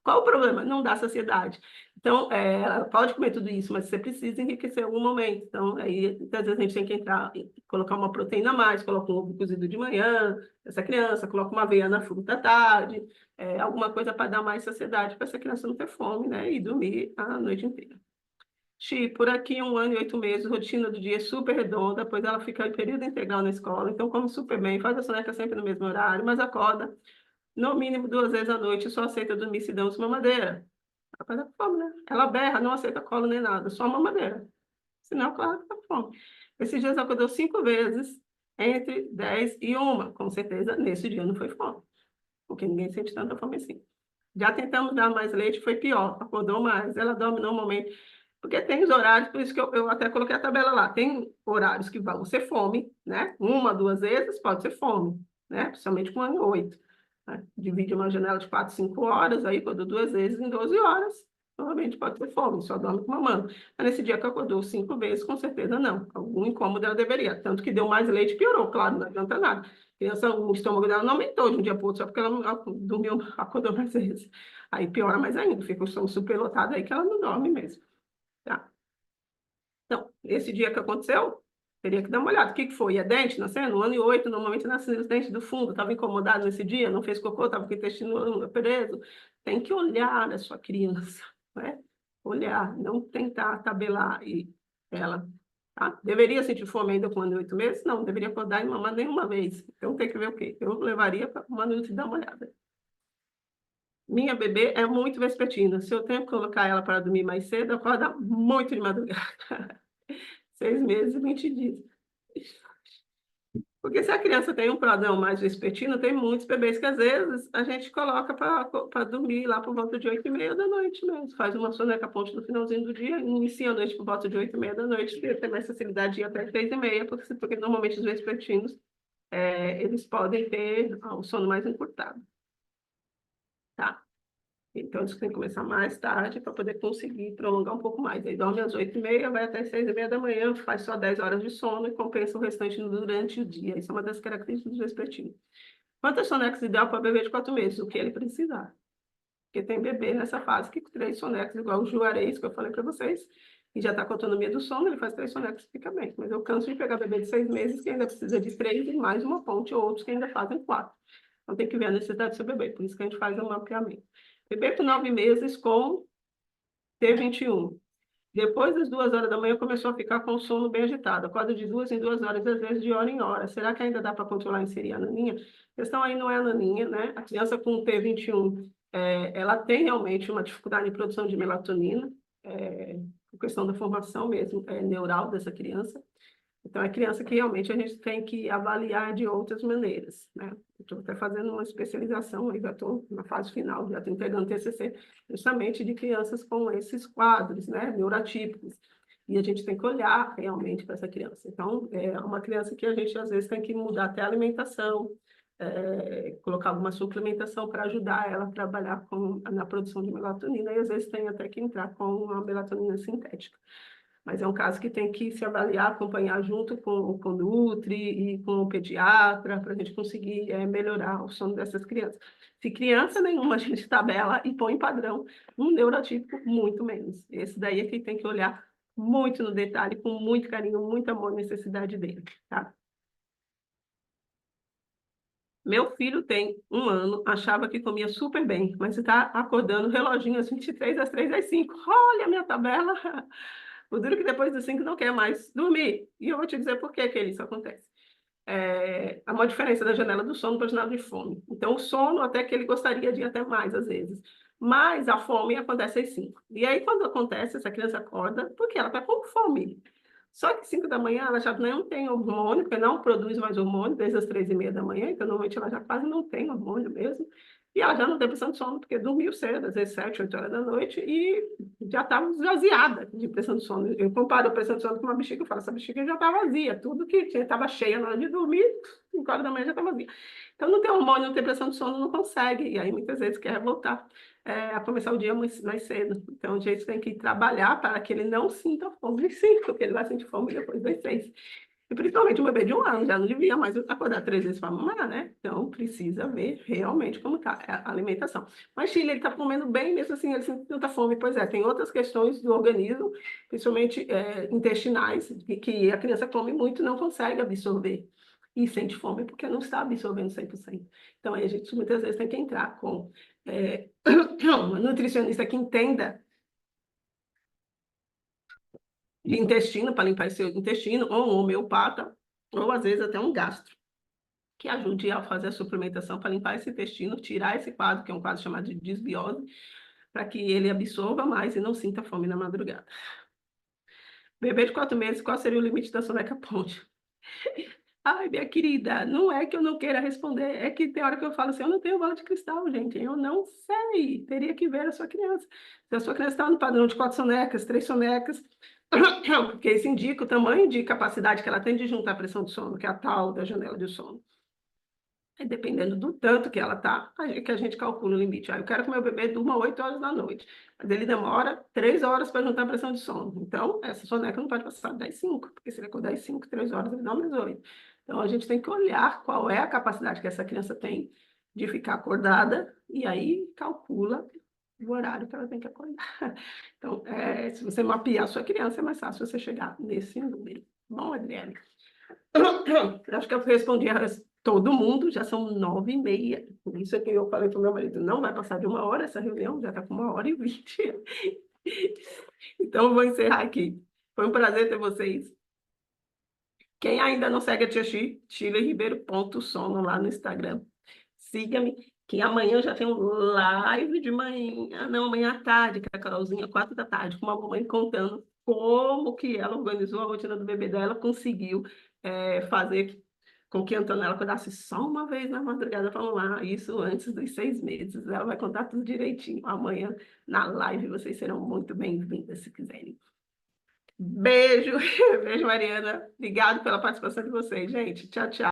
Qual o problema? Não dá saciedade. Então, ela pode comer tudo isso, mas você precisa enriquecer em algum momento. Então, aí, às vezes a gente tem que entrar, colocar uma proteína a mais, coloca um ovo cozido de manhã, essa criança, coloca uma aveia na fruta à tarde, alguma coisa para dar mais saciedade, para essa criança não ter fome, né? E dormir a noite inteira. Xi, por aqui 1 ano e 8 meses, rotina do dia é super redonda, pois ela fica em período integral na escola, então come super bem, faz a soneca sempre no mesmo horário, mas acorda no mínimo 2 vezes à noite, só aceita dormir se damos mamadeira. Ela faz a fome, né? Ela berra, não aceita colo nem nada, só mamadeira. Senão, claro que tá com fome. Esses dias acordou 5 vezes, entre 10 e 1. Com certeza, nesse dia não foi fome, porque ninguém sente tanta fome assim. Já tentamos dar mais leite, foi pior, acordou mais. Ela dorme normalmente, porque tem os horários, por isso que eu até coloquei a tabela lá. Tem horários que vão ser fome, né? 1, 2 vezes pode ser fome, né? Principalmente com 1 ano e 8. Né? Divide uma janela de 4, 5 horas, aí quando 2 vezes em 12 horas, normalmente pode ter fome, só dorme com mamando. Mas nesse dia que acordou 5 vezes, com certeza não. Algum incômodo ela deveria. Tanto que deu mais leite, piorou, claro, não adianta nada. A criança, o estômago dela não aumentou de um dia para o outro, só porque ela dormiu, acordou mais vezes. Aí piora mais ainda, fica o estômago superlotado aí que ela não dorme mesmo. Tá? Então, esse dia que aconteceu, teria que dar uma olhada. O que que foi? É dente nascendo? 1 ano e 8, normalmente nascem os dentes do fundo. Estava incomodado nesse dia, não fez cocô, estava com o intestino preso. Tem que olhar a sua criança, né? Olhar, não tentar tabelar ela. Tá? Deveria sentir fome ainda com 1 ano e 8 meses? Não, deveria acordar e mamar nenhuma vez. Então tem que ver o quê? Eu levaria para o Manu te dar uma olhada. Minha bebê é muito vespertina. Se eu tenho que colocar ela para dormir mais cedo, acorda muito de madrugada. 6 meses e 20 dias. Porque se a criança tem um prodão mais vespertino, tem muitos bebês que às vezes a gente coloca para dormir lá por volta de 8h30 da noite mesmo. Faz uma soneca ponte no finalzinho do dia, inicia a noite por volta de 8h30 da noite, e tem mais facilidade de ir até 6h30, porque normalmente os vespertinos eles podem ter o sono mais encurtado. Tá? Então, eles têm que começar mais tarde para poder conseguir prolongar um pouco mais. Aí dorme às 8h30, vai até 6h30 da manhã, faz só 10 horas de sono e compensa o restante durante o dia. Isso é uma das características do vespertino. Quantas sonecas ideal para bebê de 4 meses? O que ele precisar. Porque tem bebê nessa fase que 3 sonecas, igual o Juarez, que eu falei para vocês, e já está com autonomia do sono, ele faz 3 sonecas e fica bem. Mas eu canso de pegar bebê de 6 meses que ainda precisa de 3 e mais uma ponte, ou outros que ainda fazem 4. Então tem que ver a necessidade do seu bebê, por isso que a gente faz um mapeamento. Bebê com 9 meses com T21. Depois das 2 horas da manhã, começou a ficar com o sono bem agitado. Acorda de 2 em 2 horas, às vezes de hora em hora. Será que ainda dá para controlar e inserir a naninha? A questão aí não é a naninha, né? A criança com T21, ela tem realmente uma dificuldade em produção de melatonina, por questão da formação mesmo, neural dessa criança. Então, é criança que realmente a gente tem que avaliar de outras maneiras, né? Estou até fazendo uma especialização, já estou na fase final, já estou entregando TCC, justamente de crianças com esses quadros, né, neurotípicos. E a gente tem que olhar realmente para essa criança. Então, é uma criança que a gente, às vezes, tem que mudar até a alimentação, colocar alguma suplementação para ajudar ela a trabalhar na produção de melatonina, e às vezes tem até que entrar com uma melatonina sintética. Mas é um caso que tem que se avaliar, acompanhar junto com o Nutri e com o pediatra, para a gente conseguir melhorar o sono dessas crianças. Se criança nenhuma a gente tabela e põe em padrão, um neurotípico muito menos. Esse daí é que tem que olhar muito no detalhe, com muito carinho, muito amor e necessidade dele, tá? Meu filho tem 1 ano, achava que comia super bem, mas está acordando reloginho às 23, às 3, às 5. Olha a minha tabela! O duro é que depois dos 5 não quer mais dormir. E eu vou te dizer por que que isso acontece. Há uma diferença da janela do sono para a janela de fome. Então, o sono, até que ele gostaria de ir até mais, às vezes. Mas a fome acontece às 5. E aí, quando acontece, essa criança acorda porque ela está com fome. Só que 5 da manhã ela já não tem hormônio, porque não produz mais hormônio desde as 3h30 da manhã, então normalmente ela já quase não tem hormônio mesmo. E ela já não tem pressão de sono, porque dormiu cedo, às vezes 7, 8 horas da noite, e já estava esvaziada de pressão de sono. Eu comparo a pressão de sono com uma bexiga, eu falo, essa bexiga já está vazia, tudo que estava cheia na hora de dormir, 5 horas da manhã já está vazia. Então não tem hormônio, não tem pressão de sono, não consegue, e aí muitas vezes quer voltar a começar o dia mais cedo. Então, a gente tem que trabalhar para que ele não sinta fome, sim, porque ele vai sentir fome depois das 6. E principalmente o bebê de 1 ano, já não devia mais acordar 3 vezes para mamar, né? Então, precisa ver realmente como está a alimentação. Mas Chile, ele está comendo bem, mesmo assim, ele sente tanta fome. Pois é, tem outras questões do organismo, principalmente intestinais, que a criança come muito e não consegue absorver. E sente fome porque não está absorvendo 100%. Então, aí a gente muitas vezes tem que entrar com uma nutricionista que entenda de intestino, para limpar esse intestino, ou um homeopata, ou às vezes até um gastro, que ajude a fazer a suplementação para limpar esse intestino, tirar esse quadro, que é um quadro chamado de disbiose, para que ele absorva mais e não sinta fome na madrugada. Bebê de 4 meses, qual seria o limite da soneca ponte? Ai, minha querida, não é que eu não queira responder, é que tem hora que eu falo assim, eu não tenho bola de cristal, gente, eu não sei, teria que ver a sua criança. Se a sua criança está no padrão de 4 sonecas, 3 sonecas, porque isso indica o tamanho de capacidade que ela tem de juntar a pressão de sono, que é a tal da janela de sono. E dependendo do tanto que ela está, que a gente calcula o limite. Eu quero que meu bebê durma 8 horas da noite, mas ele demora 3 horas para juntar a pressão de sono. Então, essa soneca não pode passar das 5, porque se ele acordar às 5, 3 horas, ele dorme às 8. Então, a gente tem que olhar qual é a capacidade que essa criança tem de ficar acordada, e aí calcula o horário que ela tem que acordar. Então, se você mapear a sua criança, é mais fácil você chegar nesse número. Bom, Adriane? Acho que eu respondi a todo mundo, já são 9h30. Por isso é que eu falei para o meu marido, não vai passar de 1 hora essa reunião, já está com 1h20. Então, eu vou encerrar aqui. Foi um prazer ter vocês. Quem ainda não segue a Tia Chi, chileribeiro.sono lá no Instagram. Siga-me, que amanhã já tem um live de manhã, não, amanhã à tarde, que é a Carolzinha, 4 da tarde, com uma mamãe contando como que ela organizou a rotina do bebê dela, conseguiu fazer com que a Antonella acordasse só uma vez na madrugada para mamar, isso antes dos 6 meses. Ela vai contar tudo direitinho. Amanhã, na live, vocês serão muito bem-vindas, se quiserem. Beijo, beijo, Mariana. Obrigado pela participação de vocês, gente. Tchau, tchau.